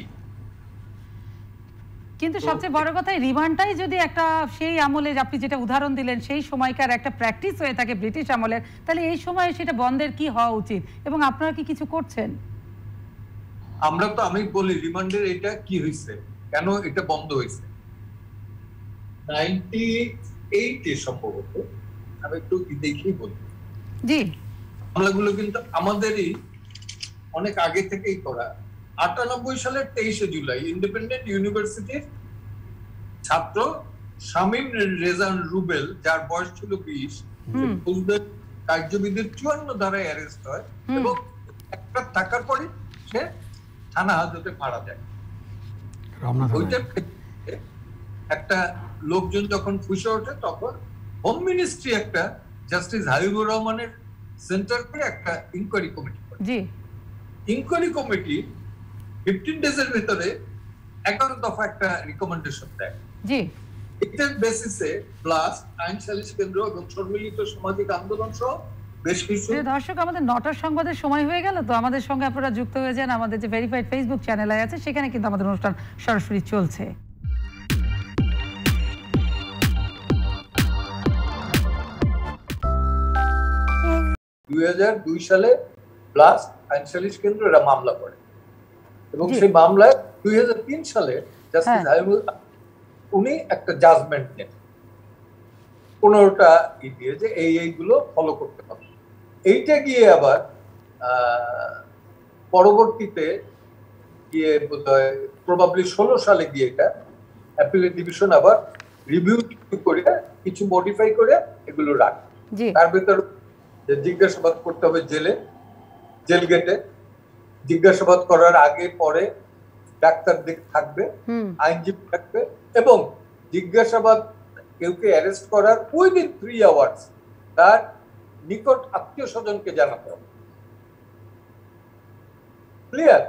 Speaker 1: কিন্তু সবচেয়ে বড় কথা, রিমান্ডটাই যদি একটা সেই আমলে আপনি যেটা উদাহরণ দিলেন সেই সময়কার একটা প্র্যাকটিস হয়ে থাকে ব্রিটিশ আমলের, তাহলে এই সময়ে সেটা বন্ধের কি হওয়া উচিত এবং আপনারা কি কিছু করছেন?
Speaker 3: আমরা তো, আমি বলি রিমান্ডের এটা কি হয়েছে, কেন এটা বন্ধ হয়েছে। 98 এ সম্ভবত, আমি একটু দেখেই বলি, মামলাগুলো কিন্তু আমাদেরই অনেক আগে থেকেই করা। 98 সালের 23 জুলাই ইন্ডিপেন্ডেন্ট ইউনিভার্সিটির ছাত্র শামীম রেজান রুবেল, যার বয়স ছিল 20, কার্যবিধির 54 ধারায় অ্যারেস্ট হয় এবং একটা থাকার পরে সে থানা হাজতে মারা যায়। একটা লোকজন যখন ফুসে ওঠে, তখন হোম মিনিস্ট্রি একটা জাস্টিস হাবিবুর রহমানের সেন্টার করে একটা ইনকোয়ারি কমিটি করে। ইনকোয়ারি কমিটি 15 ডেজের ভিতরে 11 দফা একটা রিকমেন্ডেশন দেয়। এটার বেসিসে প্লাস আইন সালিশ কেন্দ্র এবং সম্মিলিত সামাজিক আন্দোলন সহ বেশ কিছু।
Speaker 1: দর্শক, আমাদের 9টার সংবাদের সময় হয়ে গেল, তো আমাদের সঙ্গে আপনারা যুক্ত হয়ে যান। আমাদের যে ভেরিফাইড ফেসবুক চ্যানেল আছে সেখানে কিন্তু আমাদের অনুষ্ঠান সরাসরি চলছে।
Speaker 3: 2002 সালে ব্লাস্ট আইন সালিশ কেন্দ্র এরা মামলা করে এবং সেই মামলায় 2003 সালে জাস্টিস হাবিবুল উনি একটা জাজমেন্ট নেন 15টা দিয়ে যে এইগুলো ফলো করতে হবে। এইটা গিয়ে আবার পরবর্তীতে গিয়ে বোধহয় প্রবাবলি 16 সালে গিয়ে এটা অ্যাপিলেট ডিভিশন আবার রিভিউ করে কিছু মডিফাই করে এগুলো রাখে। তার ভিতর জিজ্ঞাসাবাদ করতে হবে জেল গেটে, জিজ্ঞাসাবাদ করার আগে পরে ডাক্তার থাকবে, আইনজীবী থাকবে এবং জিজ্ঞাসাবাদ কেউকে অ্যারেস্ট করার উইদিন 3 আওয়ার্স তার নিকট আত্মীয় স্বজনকে জানাতে হবে। ক্লিয়ার?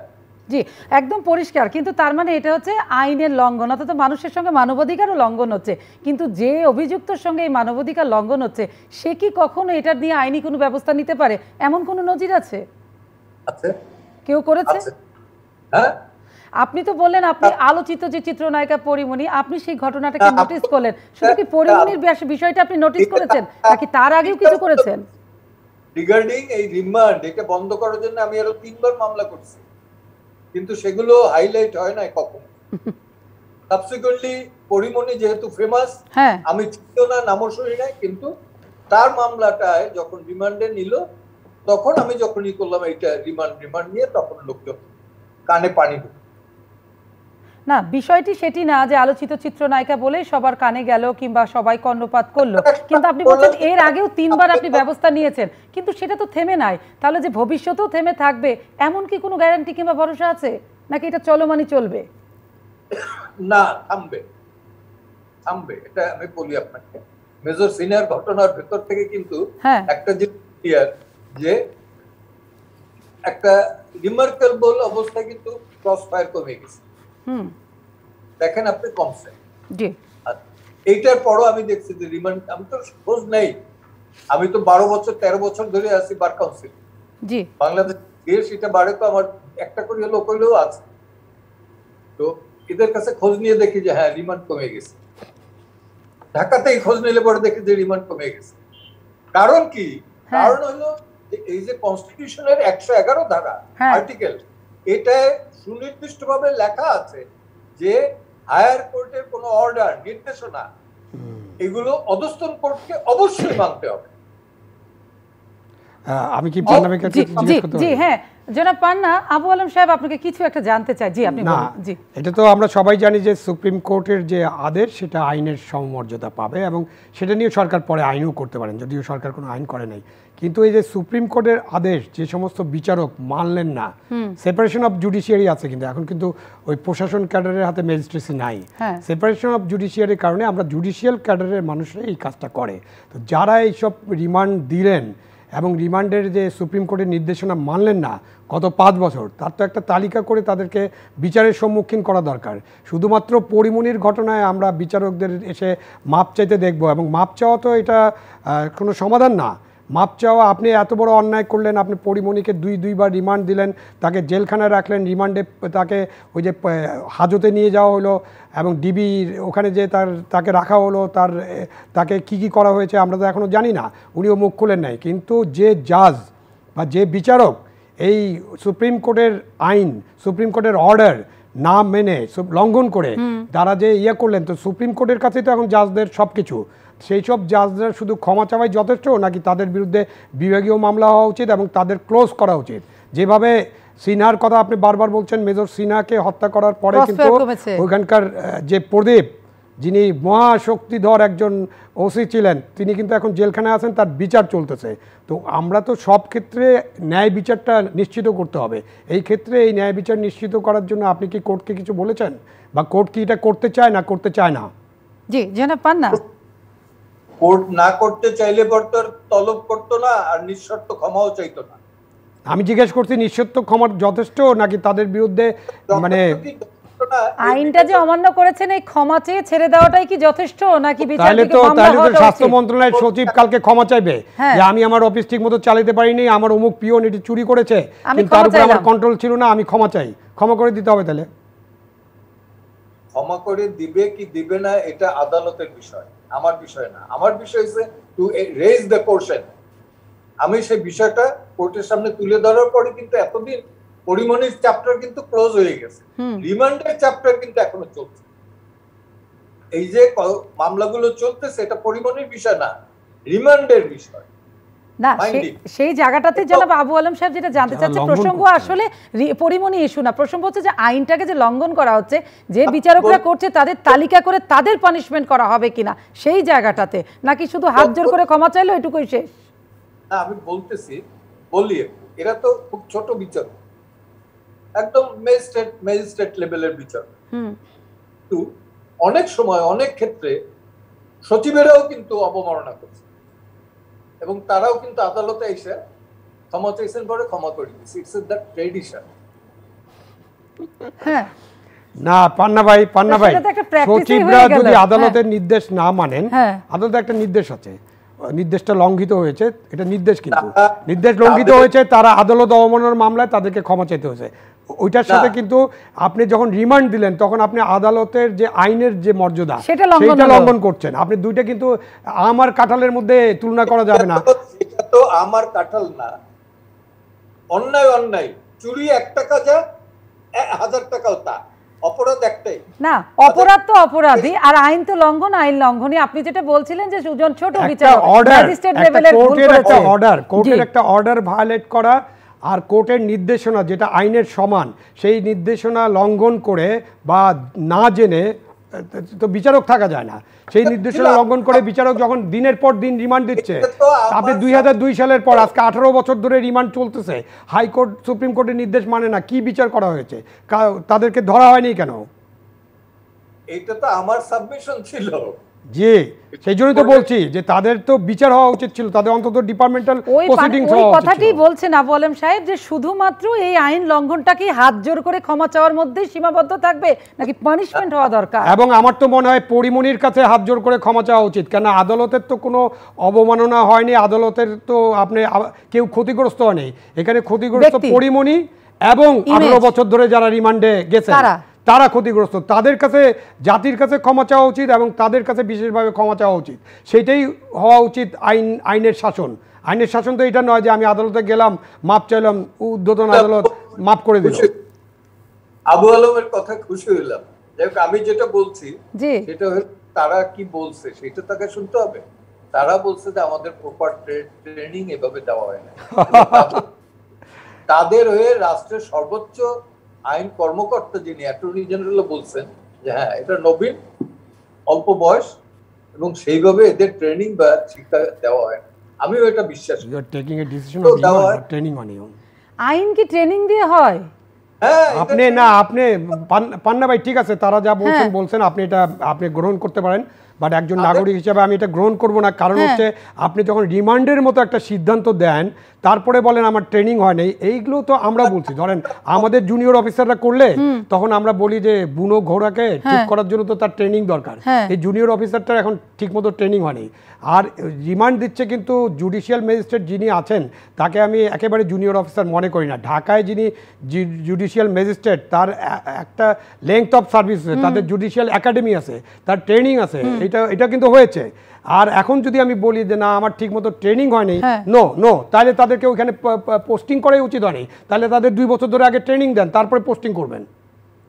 Speaker 1: জি, একদম পরিষ্কার। কিন্তু তার মানে এটা হচ্ছে আইনের লঙ্ঘন, অর্থাৎ মানুষের সঙ্গে মানবাধিকারও লঙ্ঘন হচ্ছে। কিন্তু যে অভিযুক্তর সঙ্গে এই মানবাধিকার লঙ্ঘন হচ্ছে সে কি কখনো এটা নিয়ে আইনি কোনো ব্যবস্থা নিতে পারে? এমন কোনো নজির আছে?
Speaker 3: আছে।
Speaker 1: কেউ করেছে?
Speaker 3: হ্যাঁ,
Speaker 1: আপনি তো বললেন আপনি আলোচিত যে চিত্রনায়িকা পরিমণি, আপনি সেই ঘটনাটাকে নোটিস করলেন। শুধু কি পরিমণির বিষয়টা আপনি নোটিস করেছেন নাকি তার আগেও কিছু করেছেন?
Speaker 3: রিগার্ডিং এই রিমান্ড এটা বন্ধ করার জন্য আমি আরো 3 বার মামলা করছি, কিন্তু সেগুলো হাইলাইট হয় না কখনো। সাবসিকুয়েন্টলি পরিমণি যেহেতু ফেমাস, আমি চিনিও না, নামও শুনি নাই, কিন্তু তার মামলাটায় যখন রিমান্ডে নিল তখন আমি যখনই করলাম এইটা রিমান্ড নিয়ে, তখন লোকজন কানে পানি ঢুকলো।
Speaker 1: না, বিষয়টি সেটি না যে আলোচিত চিত্রনায়িকা বলে সবার কানে গেল কিংবা সবাই কর্ণপাত করলো, কিন্তু আপনি বলছেন এর আগেও 3 বার আপনি ব্যবস্থা নিয়েছেন, কিন্তু সেটা তো থেমে নাই। তাহলে যে ভবিষ্যতেও থেমে থাকবে এমন কি কোনো গ্যারান্টি কিংবা ভরসা আছে, নাকি এটা চলমানই চলবে?
Speaker 3: না, থামবে। এটা আমি বলি আপনাকে, মেজর সিনিয়র ঘটনার ভেতর থেকে কিন্তু একটা যে ক্লিয়ার যে একটা রিমার্কেবল অবস্থায় কিন্তু ক্রস ফায়ার কমে গেছে। দেখেন আপনি কমছে। জি, এইটার পরও আমি দেখছি যে রিমান্ড, আমি তো খোঁজ নেই, আমি তো 12 বছর 13 বছর ধরে আছি বার কাউন্সিল। জি, বাংলাদেশ দেশ এটা বাড়ে তো আমার একটা করে লোক হইলেও আছে, তো এদের কাছে খোঁজ নিয়ে দেখি যে হ্যাঁ রিমান্ড কমে গেছে। ঢাকাতেই খোঁজ নিলে পরে দেখি যে রিমান্ড কমে গেছে। কারণ কি? কারণ হলো এই যে কনস্টিটিউশনের 111 ধারা আর্টিকেল, এটা সুনির্দিষ্টভাবে লেখা আছে যে হায়ার কোর্টের কোনো অর্ডার, নির্দেশনা এগুলো অধস্তন কোর্টকে অবশ্যই মানতে হবে।
Speaker 2: আমি কি পান্নাকে জিজ্ঞেস করতে পারি? জি
Speaker 1: হ্যাঁ, জনাব পান্না, আবু আলম সাহেব আপনাকে কিছু একটা জানতে চাই। জি, আপনি বলুন। জি,
Speaker 2: এটা তো আমরা সবাই জানি যে সুপ্রিম কোর্টের যে আদেশ সেটা আইনের সমমর্যাদা পাবে এবং সেটা নিয়ে সরকার পরে আইনও করতে পারেন, যদিও সরকার কোনো আইন করে নাই। কিন্তু এই যে সুপ্রিম কোর্টের আদেশ যে সমস্ত বিচারক মানলেন না, সেপারেশন অফ জুডিশিয়ারি আছে, কিন্তু এখন কিন্তু ওই প্রশাসন ক্যাডারের হাতে ম্যাজিস্ট্রেসি নাই। সেপারেশন অফ জুডিশিয়ারির কারণে আমরা জুডিশিয়াল ক্যাডারের মানুষরা এই কাজটা করে। তো যারা এইসব রিমান্ড দিলেন এবং রিমান্ডের যে সুপ্রিম কোর্টের নির্দেশনা মানলেন না গত 5 বছর, তার তো একটা তালিকা করে তাদেরকে বিচারের সম্মুখীন করা দরকার। শুধুমাত্র পরিমণির ঘটনায় আমরা বিচারকদের এসে মাপ চাইতে দেখব, এবং মাপ চাওয়া তো এটা কোনো সমাধান না। মাপ চাওয়া, আপনি এত বড় অন্যায় করলেন, আপনি পরিমণিকে দুইবার রিমান্ড দিলেন, তাকে জেলখানায় রাখলেন, রিমান্ডে তাকে ওই যে হাজতে নিয়ে যাওয়া হলো এবং ডিবির ওখানে যে তাকে রাখা হলো, তাকে কি করা হয়েছে আমরা তো এখনও জানি না, উনিও মুখ খুলেন নাই। কিন্তু যে জাজ বা যে বিচারক এই সুপ্রিম কোর্টের আইন, সুপ্রিম কোর্টের অর্ডার না মেনে লঙ্ঘন করে তারা যে করলেন, তো সুপ্রিম কোর্টের কাছে তো এখন জাজদের সব কিছু, সেই সব জাজরা শুধু ক্ষমা চাওয়াই যথেষ্ট নাকি তাদের বিরুদ্ধে বিভাগীয় মামলা হওয়া উচিত এবং তাদের ক্লোজ করা উচিত? যেভাবে সিনহার কথা আপনি বারবার বলছেন, মেজর সিনহাকে হত্যা করার পরে কিন্তু ওইখানকার যে প্রদীপ, যিনি মহাশক্তিধর একজন ওসি ছিলেন, তিনি কিন্তু এখন জেলখানায় আছেন, তার বিচার চলতেছে। তো আমরা তো সব ক্ষেত্রে ন্যায় বিচারটা নিশ্চিত করতে হবে। এই ক্ষেত্রে এই ন্যায় বিচার নিশ্চিত করার জন্য আপনি কি কোর্টকে কিছু বলেছেন, বা কোর্ট কি এটা করতে চায় না করতে চায় না?
Speaker 1: জি, জনাব পান্না,
Speaker 3: কোর্ট না করতে চাইলে বর্তর তলব করতো না আর নিঃশর্ত ক্ষমাও চাইতো না।
Speaker 2: আমি জিজ্ঞেস করছি নিঃশর্ত ক্ষমা যথেষ্ট নাকি তাদের বিরুদ্ধে, মানে
Speaker 1: আইনটা যে অমান্য করেছেন এই ক্ষমা চেয়ে ছেড়ে দেওয়াটাই কি যথেষ্ট নাকি বিচার?
Speaker 2: তাহলে তো স্বাস্থ্য মন্ত্রণালয়ের সচিব কালকে ক্ষমা চাইবে যে আমি আমার অফিস ঠিকমতো চালাতে পারিনি, আমার অমুক পিয়ন এটি চুরি করেছে, কিন্তু তার উপরে আমার কন্ট্রোল ছিল না, আমি ক্ষমা চাই, ক্ষমা করে দিতে হবে। তাহলে
Speaker 3: ক্ষমা করে দিবে কি দিবে না এটা আদালতের বিষয়, আমার বিষয় না। আমার বিষয় হচ্ছে টু রেজ দ্য কোশ্চেন আমি সেই বিষয়টা কোর্টের সামনে তুলে ধরার পরে কিন্তু এতদিন পরিমনির চ্যাপ্টার কিন্তু ক্লোজ হয়ে গেছে, রিমান্ডের চ্যাপ্টার কিন্তু এখনো চলছে। এই যে মামলাগুলো চলতেছে এটা পরিমনির বিষয় না, রিমান্ডের বিষয়।
Speaker 1: না সেই জায়গাটাতে জনাব আবু আলম সাহেব যেটা জানতে চাচ্ছে, প্রসঙ্গ আসলে পরিমনি ইস্যু না, প্রসঙ্গ হচ্ছে যে আইনটাকে যে লঙ্ঘন করা হচ্ছে, যে বিচারকরা করছে তাদের তালিকা করে তাদের পানিশমেন্ট করা হবে কিনা সেই জায়গাটাতে, নাকি শুধু হাত জোর করে ক্ষমা চাইলো এটুকুই শেষ?
Speaker 3: না আমি বলি এরা তো খুব ছোট বিচারক, একদম ম্যাজিস্ট্রেট লেভেলের বিচারক। কিন্তু অনেক সময় অনেক ক্ষেত্রে সচিবেরাও কিন্তু অবমাননা করছে এবং তারাও কিন্তু আদালতে এসে ক্ষমা চাইছেন, পরে ক্ষমা করে দিয়েছে। It's the tradition.
Speaker 1: হ্যাঁ
Speaker 2: না পান্না ভাই সচিবরা যদি আদালতের নির্দেশ না মানেন, আদালতে একটা নির্দেশ আছে, নির্দেশটা লঙ্ঘিত হয়েছে, এটা নির্দেশ, কিন্তু নির্দেশ লঙ্ঘিত হয়েছে, তারা আদালত অবমাননার মামলায় তাদেরকে ক্ষমা চাইতে হয়েছে। ওইটার সাথে কিন্তু আপনি যখন রিমান্ড দিলেন তখন আপনি আদালতের যে আইনের যে মর্যাদা সেটা লঙ্ঘন করছেন। আপনি দুইটা কিন্তু আমার কাঁঠালের মধ্যে তুলনা করা যাবে না।
Speaker 3: এটা তো আমার কাঁঠাল না, অন্যায় চুরি 1 টাকা যা 1000 টাকাও তা, অপরাধ একটাই
Speaker 1: না, অপরাধ তো অপরাধী আর আইন তো লঙ্ঘন, আইন লঙ্ঘনই। আপনি যেটা বলছিলেন যে সুজন ছোট বিচারক ম্যাজিস্ট্রেট লেভেলের
Speaker 2: কোর্টের একটা অর্ডার ভায়োলেট করা আর কোর্টের নির্দেশনা যেটা আইনের সমান, সেই নির্দেশনা লঙ্ঘন করে বা না জেনে তো বিচারক থাকা যায় না। সেই নির্দেশনা লঙ্ঘন করে বিচারক যখন দিনের পর দিন রিমান্ড দিচ্ছে, আপনি 2002 সালের পর আজকে 18 বছর ধরে রিমান্ড চলতেছে, হাইকোর্ট সুপ্রিম কোর্টের নির্দেশ মানে না, কি বিচার করা হয়েছে? তাদেরকে ধরা হয়নি কেন?
Speaker 3: এটা তো আমার সাবমিশন ছিল।
Speaker 2: জি, সেই জন্যই তো বলছি যে তাদের তো বিচার হওয়া উচিত ছিল, তাদের অন্তত ডিপার্টমেন্টাল প্রসিডিংস হওয়া উচিত ছিল।
Speaker 1: কথাটাই বলছেন আবু আলম সাহেব যে শুধুমাত্র এই আইন লঙ্ঘনটা কি হাত জোর করে ক্ষমা চাওয়ার মধ্যেই সীমাবদ্ধ থাকবে নাকি পানিশমেন্ট হওয়া দরকার?
Speaker 2: এবং আমার তো মনে হয় পরিমনির কাছে হাত জোর করে ক্ষমা চাওয়া উচিত, কেন আদালতের তো কোনো অবমাননা হয়নি, আদালতের তো আপনি কেউ ক্ষতিগ্রস্ত হয়নি, এখানে ক্ষতিগ্রস্ত পরিমনি এবং 18 বছর ধরে যারা রিমান্ডে গেছে তারা ক্ষতিগ্রস্ত। তাদের কাছে জাতির কাছে ক্ষমা চাওয়া উচিত এবং তাদের কাছে বিশেষভাবে ক্ষমা চাওয়া উচিত। সেটাই হওয়া উচিত আইনের শাসন। আইনের শাসন তো এটা নয় যে আমি আদালতে গেলাম, মাপ চাইলাম, ঊর্ধ্বতন আদালত মাপ করে দিল।
Speaker 3: আবু আলমের কথা খুশি হইলাম। আমি যেটা বলছি সেটা তারা কি বলছে সেটা তাকে শুনতে হবে। তারা বলছে যে আমাদের প্রপার ট্রেনিং এভাবে দেওয়া হয় না। তাদের হয়ে রাষ্ট্রের সর্বোচ্চ আইন কর্মকর্তা যিনি অ্যাটর্নি জেনারেল বলছেন যে হ্যাঁ এটা নবীন, অল্প বয়স এবং সেইভাবে এদের ট্রেনিং বা শিক্ষা দেওয়া হয়। আমিও এটা বিশ্বাস করি।
Speaker 1: আইন কি ট্রেনিং দিয়ে হয়?
Speaker 2: আপনি পান্না ভাই ঠিক আছে, তারা যা বলছেন আপনি গ্রহণ করতে পারেন, বাট একজন নাগরিক হিসেবে আমি এটা গ্রহণ করব না। কারণ হচ্ছে আপনি যখন রিমান্ডের মতো একটা সিদ্ধান্ত দেন তারপরে বলেন আমার ট্রেনিং হয় নাই, এইগুলো তো আমরা বলছি। ধরেন আমাদের জুনিয়র অফিসাররা করলে তখন আমরা বলি যে বুনো ঘোড়াকে ঠিক করার জন্য তো তার ট্রেনিং দরকার। এই জুনিয়র অফিসারটার এখন ঠিকমতো ট্রেনিং হয়নি। আর রিমান্ড দিচ্ছে কিন্তু জুডিশিয়াল ম্যাজিস্ট্রেট যিনি আছেন তাকে আমি একেবারে জুনিয়র অফিসার মনে করি না। ঢাকায় যিনি জুডিশিয়াল ম্যাজিস্ট্রেট তার একটা লেংথ অফ সার্ভিস আছে, তাদের জুডিশিয়াল একাডেমি আছে, তার ট্রেনিং আছে, এটা কিন্তু হয়েছে। আর এখন যদি আমি বলি যে না আমার ঠিকমতো ট্রেনিং হয়নি, নো তাহলে তাদেরকে ওখানে পোস্টিং করাই উচিত হয়নি। তাহলে তাদের 2 বছর ধরে আগে ট্রেনিং দেন, তারপরে পোস্টিং করবেন।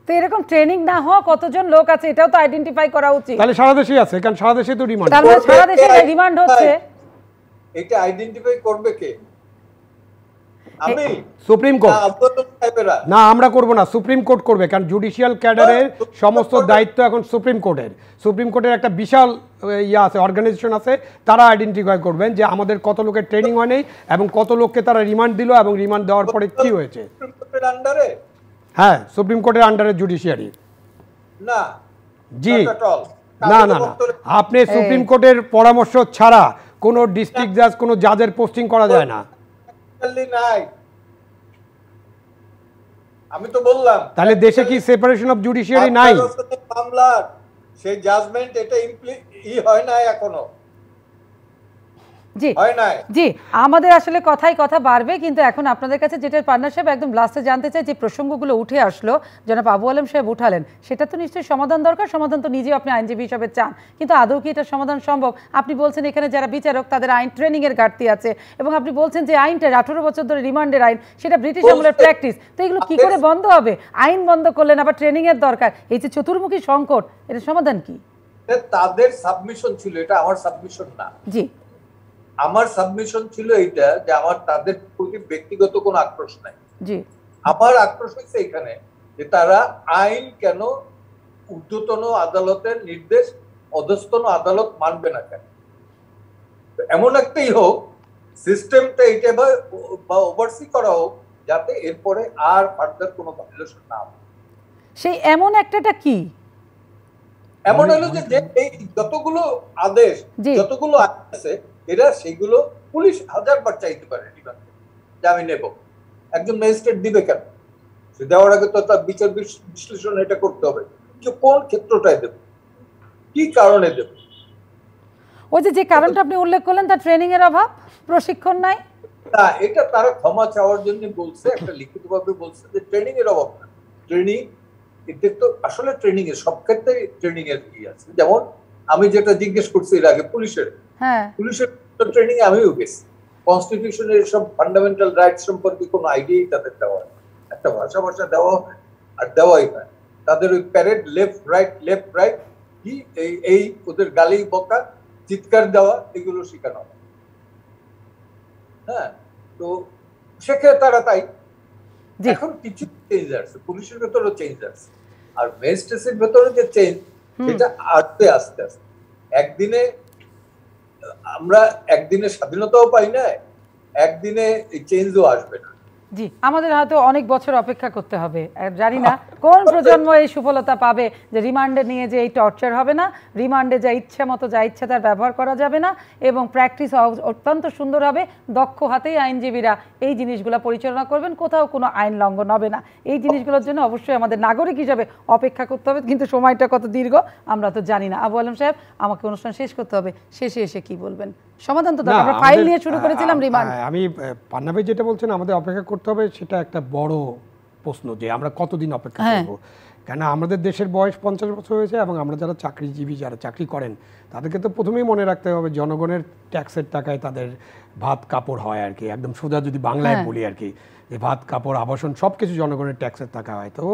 Speaker 1: তো এরকম ট্রেনিং না হওয়া কতজন লোক আছে এটাও তো আইডেন্টিফাই করা উচিত।
Speaker 2: তাহলে সারা দেশেই আছে, কারণ সারা দেশে তো রিমান্ড,
Speaker 1: তাহলে সারা দেশে রিমান্ড হচ্ছে।
Speaker 3: এটা আইডেন্টিফাই করবে কে? আমি
Speaker 2: সুপ্রিম কোর্ট না, আমরা করব না, সুপ্রিম কোর্ট করবে। কারণ জুডিশিয়াল ক্যাডারের সমস্ত দায়িত্ব এখন সুপ্রিম কোর্টের। সুপ্রিম কোর্টের একটা বিশাল আছে, অর্গানাইজেশন আছে, তারা আইডেন্টিফাই করবেন যে আমাদের কত লোকের ট্রেনিং হয় নাই এবং কত লোককে তারা রিমান্ড দিল এবং রিমান্ড দেওয়ার পরে কি হয়েছে। হ্যাঁ, সুপ্রিম কোর্টের আন্ডারে জুডিশিয়ারি
Speaker 3: না।
Speaker 2: জি না, আপনি সুপ্রিম কোর্টের পরামর্শ ছাড়া কোনো ডিস্ট্রিক্ট জাজ, কোনো জাজের পোস্টিং করা যায় না।
Speaker 3: আমি তো বললাম
Speaker 2: তাহলে দেশে কি সেপারেশন অফ জুডিশিয়ারি নাই?
Speaker 3: মামলার সেই জাজমেন্ট এটা হয় না এখনো।
Speaker 1: জি আমাদের আসলে কথা বাড়বে, কিন্তু এখন আপনাদের কাছে যেটা পার্টনারশিপ একদম লাস্টে জানতে চাই, যে প্রসঙ্গগুলো উঠে আসলো জনাব আবু আলম সাহেব উঠালেন, সেটা তো নিশ্চয়ই সমাধান দরকার। সমাধান তো নিজে আপনি আইনজীবী হিসাবে চান, কিন্তু আদৌ কি এটা সমাধান সম্ভব? আপনি বলছেন এখানে যারা বিচারক তাদের আইন ট্রেনিং এর ঘাটতি আছে, এবং আপনি বলছেন যে আইনটা 18 বছর ধরে রিমান্ডের আইন, সেটা ব্রিটিশ আমলের প্র্যাকটিস। তো এগুলো কি করে বন্ধ হবে? আইন বন্ধ করলেন, আবার ট্রেনিং এর দরকার। এই যে চতুর্মুখী সংকট, এর সমাধান কি?
Speaker 3: তাদের সাবমিশন ছিল, এটা আমার সাবমিশন না।
Speaker 1: জি,
Speaker 3: আমার সাবমিশন ছিল এইটা যে আমার তাদের প্রতি ব্যক্তিগত কোনো আক্রোশ নাই।
Speaker 1: জি,
Speaker 3: আমার আক্রোশ হচ্ছে এখানে যে তারা আইন কেন ঊর্ধ্বতন আদালতের নির্দেশ অধস্তন আদালত মানবে না কেন? এমন একটাই হোক সিস্টেমটা এটা বা ওভারসি করা হোক যাতে এরপরে আর ফার্দার কোনো ভায়োলেশন না হয়।
Speaker 1: সেই এমন একটাটা কি?
Speaker 3: এমন হলো যে এই যতগুলো আদেশ, যতগুলো আইন আছে, এরা সেগুলো পুলিশ 1000 বার চাইতে পারে রিমান্ডে যে আমি নেব। একজন ম্যাজিস্ট্রেট দিবে কেন? সে দেওয়ার আগে তো তার বিচার বিশ্লেষণ এটা করতে হবে যে কোন ক্ষেত্রটায় দেব, কি কারণে দেব।
Speaker 1: ওই যে কারণটা আপনি উল্লেখ করলেন, তার ট্রেনিং এর অভাব, প্রশিক্ষণ নাই।
Speaker 3: না, এটা তারা ক্ষমা চাওয়ার জন্য বলছে, একটা লিখিতভাবে বলছে যে ট্রেনিং এর অভাব না। ট্রেনিং এদের তো আসলে ট্রেনিং এর সব ক্ষেত্রে ট্রেনিং এর কি আছে। যেমন আমি যেটা জিজ্ঞেস করছি এর আগে পুলিশের ট্রেনিং আমিও গেছি। কনস্টিটিউশনের সব ফান্ডামেন্টাল রাইটস সম্পর্কে কোনো আইডিয়াই তাদের দেওয়া হয়, একটা ভাষা দেওয়া আর দেওয়াই হয়। তাদের ওই প্যারেড লেফট রাইট কি এই ওদের গালি বকা চিৎকার দেওয়া এগুলো শেখানো হয়। হ্যাঁ, তো সেক্ষেত্রে তারা তাই। এখন কিছু চেঞ্জ আসছে, পুলিশের ভেতরেও চেঞ্জ আসছে, আর ম্যাজিস্ট্রেটের ভেতরে যে চেঞ্জ সেটা আসতে আস্তে আস্তে। আমরা একদিনে স্বাধীনতাও পাই না, একদিনে এই চেঞ্জও আসবে না।
Speaker 1: জি, আমাদের হয়তো অনেক বছর অপেক্ষা করতে হবে। জানি না কোন প্রজন্ম এই সুফলতা পাবে যে রিমান্ডে নিয়ে যে এই টর্চার হবে না, রিমান্ডে যা ইচ্ছে মতো যা ইচ্ছে তার ব্যবহার করা যাবে না, এবং প্র্যাকটিস অত্যন্ত সুন্দর হবে। দক্ষ হাতেই আইনজীবীরা এই জিনিসগুলো পরিচালনা করবেন, কোথাও কোনো আইন লঙ্ঘন হবে না। এই জিনিসগুলোর জন্য অবশ্যই আমাদের নাগরিক হিসাবে অপেক্ষা করতে হবে, কিন্তু সময়টা কত দীর্ঘ আমরা তো জানি না। আবু আলম সাহেব, আমাকে অনুষ্ঠান শেষ করতে হবে, শেষে এসে কি বলবেন? সমাধান তো দরকার। আমরা ফাইল নিয়ে শুরু করেছিলাম রিমান্ড।
Speaker 2: আমি পান্না ভাই যেটা বলছেন আমাদের অপেক্ষা করতে হবে, সেটা একটা বড় প্রশ্ন যে আমরা কতদিন অপেক্ষা করব। কেন আমাদের দেশের বয়স 50 বছর হয়েছে, এবং আমরা যারা চাকরিজীবী, যারা চাকরি করেন, তাদেরকে তো প্রথমেই মনে রাখতে হবে জনগণের ট্যাক্সের টাকায় তাদের ভাত কাপড় হয় আর কি। একদম সোজা যদি বাংলায় বলি আর কি, যে ভাত কাপড় আবাসন সব কিছু জনগণের ট্যাক্সের টাকা হয়। তো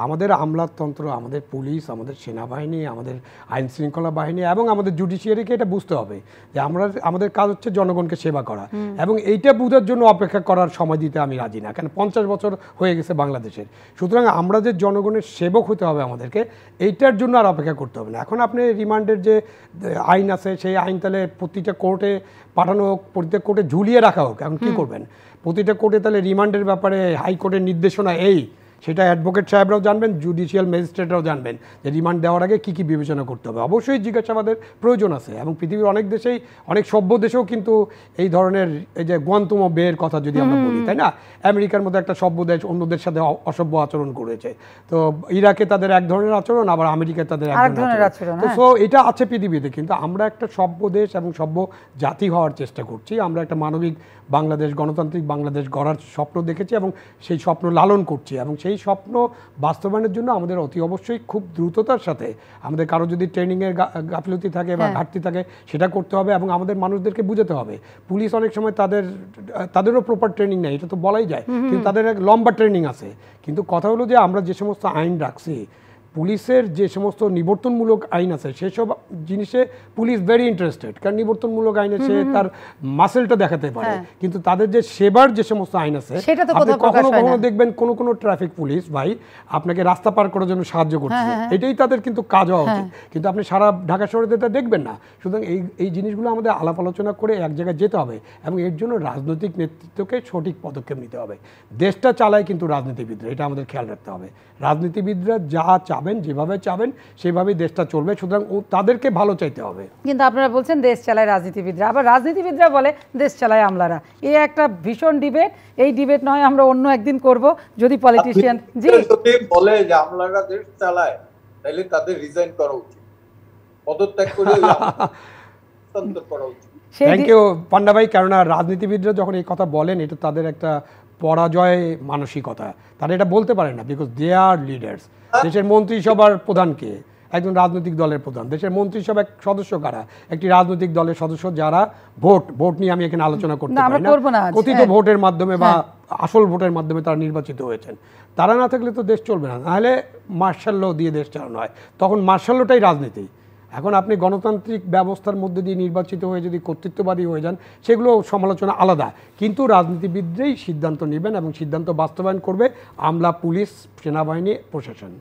Speaker 2: আমাদের আমলাতন্ত্র, আমাদের পুলিশ, আমাদের সেনাবাহিনী, আমাদের আইন শৃঙ্খলা বাহিনী এবং আমাদের জুডিশিয়ারিকে এটা বুঝতে হবে যে আমাদের কাজ হচ্ছে জনগণকে সেবা করা, এবং এইটা বোঝার জন্য অপেক্ষা করার সময় দিতে আমি রাজি না। কেন 50 বছর হয়ে গেছে বাংলাদেশের। সুতরাং আমরা যে জনগণের সেবক হতে হবে আমাদেরকে, এইটার জন্য আর অপেক্ষা করতে হবে না। এখন আপনি রিমান্ডের যে আইন আছে সেই আইন তাহলে প্রতিটা কোর্টে পাঠানো হোক, প্রতিটা কোর্টে ঝুলিয়ে রাখা হোক। এখন কী করবেন? প্রতিটা কোর্টে তাহলে রিমান্ডের ব্যাপারে হাইকোর্টের নির্দেশনা সেটা অ্যাডভোকেট সাহেবরাও জানবেন, জুডিশিয়াল ম্যাজিস্ট্রেটরাও জানবেন যে রিমান্ড দেওয়ার আগে কী কী বিবেচনা করতে হবে। অবশ্যই জিজ্ঞাসাবাদের প্রয়োজন আছে, এবং পৃথিবীর অনেক দেশেই, অনেক সভ্য দেশেও কিন্তু এই ধরনের, এই যে গুয়ান্তানামো বের কথা যদি আমরা বলি, তাই না, আমেরিকার মধ্যে একটা সভ্য দেশ অন্যদের সাথে অসভ্য আচরণ করেছে। তো ইরাকে তাদের এক ধরনের আচরণ, আবার আমেরিকায় তাদের এক ধরনের আচরণ। তো সো এটা আছে পৃথিবীতে, কিন্তু আমরা একটা সভ্য দেশ এবং সভ্য জাতি হওয়ার চেষ্টা করছি। আমরা একটা মানবিক বাংলাদেশ, গণতান্ত্রিক বাংলাদেশ গড়ার স্বপ্ন দেখেছি, এবং সেই স্বপ্ন লালন করছি, এবং সেই স্বপ্ন বাস্তবায়নের জন্য আমাদের অতি অবশ্যই খুব দ্রুততার সাথে আমাদের কারো যদি ট্রেনিংয়ের গাফিলতি থাকে বা ঘাটতি থাকে সেটা করতে হবে, এবং আমাদের মানুষদেরকে বুঝাতে হবে। পুলিশ অনেক সময় তাদেরও প্রপার ট্রেনিং নেই, এটা তো বলাই যায়, কিন্তু তাদের এক লম্বা ট্রেনিং আছে। কিন্তু কথা হলো যে আমরা যে সমস্ত আইন রাখছি, পুলিশের যে সমস্ত নিবর্তনমূলক আইন আছে সেসব জিনিসে পুলিশ ভেরি ইন্টারেস্টেড, কারণ নিবর্তনমূলক আইনে সে তার মাসেলটা দেখাতে পারে। কিন্তু তাদের যে সেবার যে সমস্ত আইন আছে, আপনি কখনো কখনো দেখবেন কোনো ট্রাফিক পুলিশ ভাই আপনাকে রাস্তা পার করার জন্য সাহায্য করছে, এটাই তাদের কিন্তু কাজ হওয়া উচিত। কিন্তু আপনি সারা ঢাকা শহরে এটা দেখবেন না। সুতরাং এই জিনিসগুলো আমাদের আলাপ আলোচনা করে এক জায়গায় যেতে হবে, এবং এর জন্য রাজনৈতিক নেতৃত্বকে সঠিক পদক্ষেপ নিতে হবে। দেশটা চালায় কিন্তু রাজনীতিবিদরা, এটা আমাদের খেয়াল রাখতে হবে। রাজনীতিবিদরা যা চাবেন, যেভাবে চাবেন সেভাবেই দেশটা চলবে, সুতরাং তাদেরকে ভালো চাইতে হবে।
Speaker 1: কিন্তু আপনারা বলছেন দেশ চালায় রাজনীতিবিদরা, আবার রাজনীতিবিদরা বলে দেশ চালায় আমলারা। এই একটা ভীষণ ডিবেট। এই ডিবেট নয় আমরা অন্য একদিন করব। যদি পলিটিশিয়ান
Speaker 3: বলে যে আমলারা দেশ চালায়, তাহলে তাদের রিজাইন করা উচিত, পদত্যাগ করে করা উচিত।
Speaker 2: থ্যাংক ইউ পান্ডা ভাই। কেননা রাজনীতিবিদরা যখন এই কথা বলেন এটা তাদের একটা পরাজয় মানসিকতা, তারা এটা বলতে পারে না, বিকজ দে আর লিডার্স। দেশের মন্ত্রিসভার প্রধানকে একজন রাজনৈতিক দলের প্রধান, দেশের মন্ত্রিসভার সদস্য কারা, একটি রাজনৈতিক দলের সদস্য যারা ভোট নিয়ে আমি এখানে আলোচনা করতে পারি না, কথিত ভোটের মাধ্যমে বা আসল ভোটের মাধ্যমে তারা নির্বাচিত হয়েছেন। তারা না থাকলে তো দেশ চলবে না, নাহলে মার্শাল ল দিয়ে দেশ চালানো হয়, তখন মার্শাল লটাই রাজনীতি। এখন আপনি গণতান্ত্রিক ব্যবস্থার মধ্যে দিয়ে নির্বাচিত হয়ে যদি কর্তৃত্ববাদী হয়ে যান, সেগুলো সমালোচনা আলাদা, কিন্তু রাজনীতিবিদরাই সিদ্ধান্ত নেবেন এবং সিদ্ধান্ত বাস্তবায়ন করবে আমলা, পুলিশ, সেনাবাহিনী, প্রশাসন।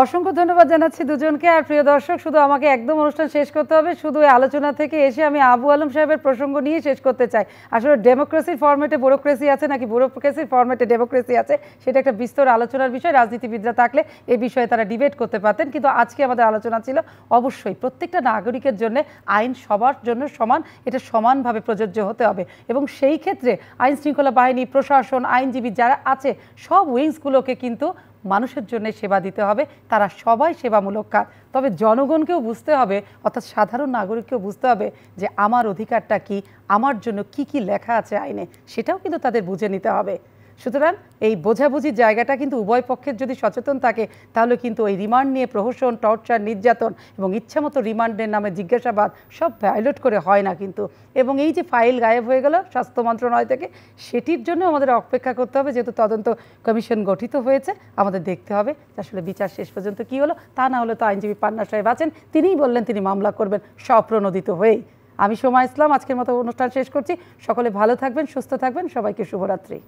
Speaker 1: অসংখ্য ধন্যবাদ জানাচ্ছি দুজনকে। আর প্রিয় দর্শক, শুধু আমাকে একদম অনুষ্ঠান শেষ করতে হবে, শুধু এই আলোচনা থেকে এসে আমি আবু আলম সাহেবের প্রসঙ্গ নিয়ে শেষ করতে চাই। আসলে ডেমোক্রেসির ফরম্যাটে ব্যুরোক্রেসি আছে নাকি ব্যুরোক্রেসির ফরম্যাটে ডেমোক্রেসি আছে, সেটা একটা বিস্তর আলোচনার বিষয়। রাজনীতিবিদরা থাকলে এই বিষয়ে তারা ডিবেট করতে পারতেন, কিন্তু আজকে আমাদের আলোচনা ছিল অবশ্যই প্রত্যেকটা নাগরিকের জন্য আইন সবার জন্য সমান, এটা সমানভাবে প্রযোজ্য হতে হবে। এবং সেই ক্ষেত্রে আইন শৃঙ্খলা বাহিনী, প্রশাসন, আইনজীবী যারা আছে, সব উইংসগুলোকে কিন্তু মানুষের জন্য সেবা দিতে হবে, তারা সবাই সেবামূলক কাজ। তবে জনগণকেও বুঝতে হবে, অর্থাৎ সাধারণ নাগরিককেও বুঝতে হবে যে আমার অধিকারটা কি, আমার জন্য কি কি লেখা আছে আইনে, সেটাও কিন্তু তাদের বুঝে নিতে হবে। সুতরাং এই বোঝাবুঝির জায়গাটা কিন্তু উভয় পক্ষের যদি সচেতন থাকে, তাহলে কিন্তু ওই রিমান্ড নিয়ে প্রহসন, টর্চার, নির্যাতন এবং ইচ্ছামতো রিমান্ডের নামে জিজ্ঞাসাবাদ সব ভায়োলেট করে হয় না কিন্তু। এবং এই যে ফাইল গায়েব হয়ে গেল স্বাস্থ্য মন্ত্রণালয় থেকে, সেটির জন্য আমাদের অপেক্ষা করতে হবে, যেহেতু তদন্ত কমিশন গঠিত হয়েছে। আমাদের দেখতে হবে আসলে বিচার শেষ পর্যন্ত কী হলো। তা না হলে তো আইনজীবী পান্না সাহেব আছেন, তিনিই বললেন তিনি মামলা করবেন স্বপ্রণোদিত হয়েই। আমি সোমা ইসলাম আজকের মতো অনুষ্ঠান শেষ করছি। সকলে ভালো থাকবেন, সুস্থ থাকবেন, সবাইকে শুভরাত্রি।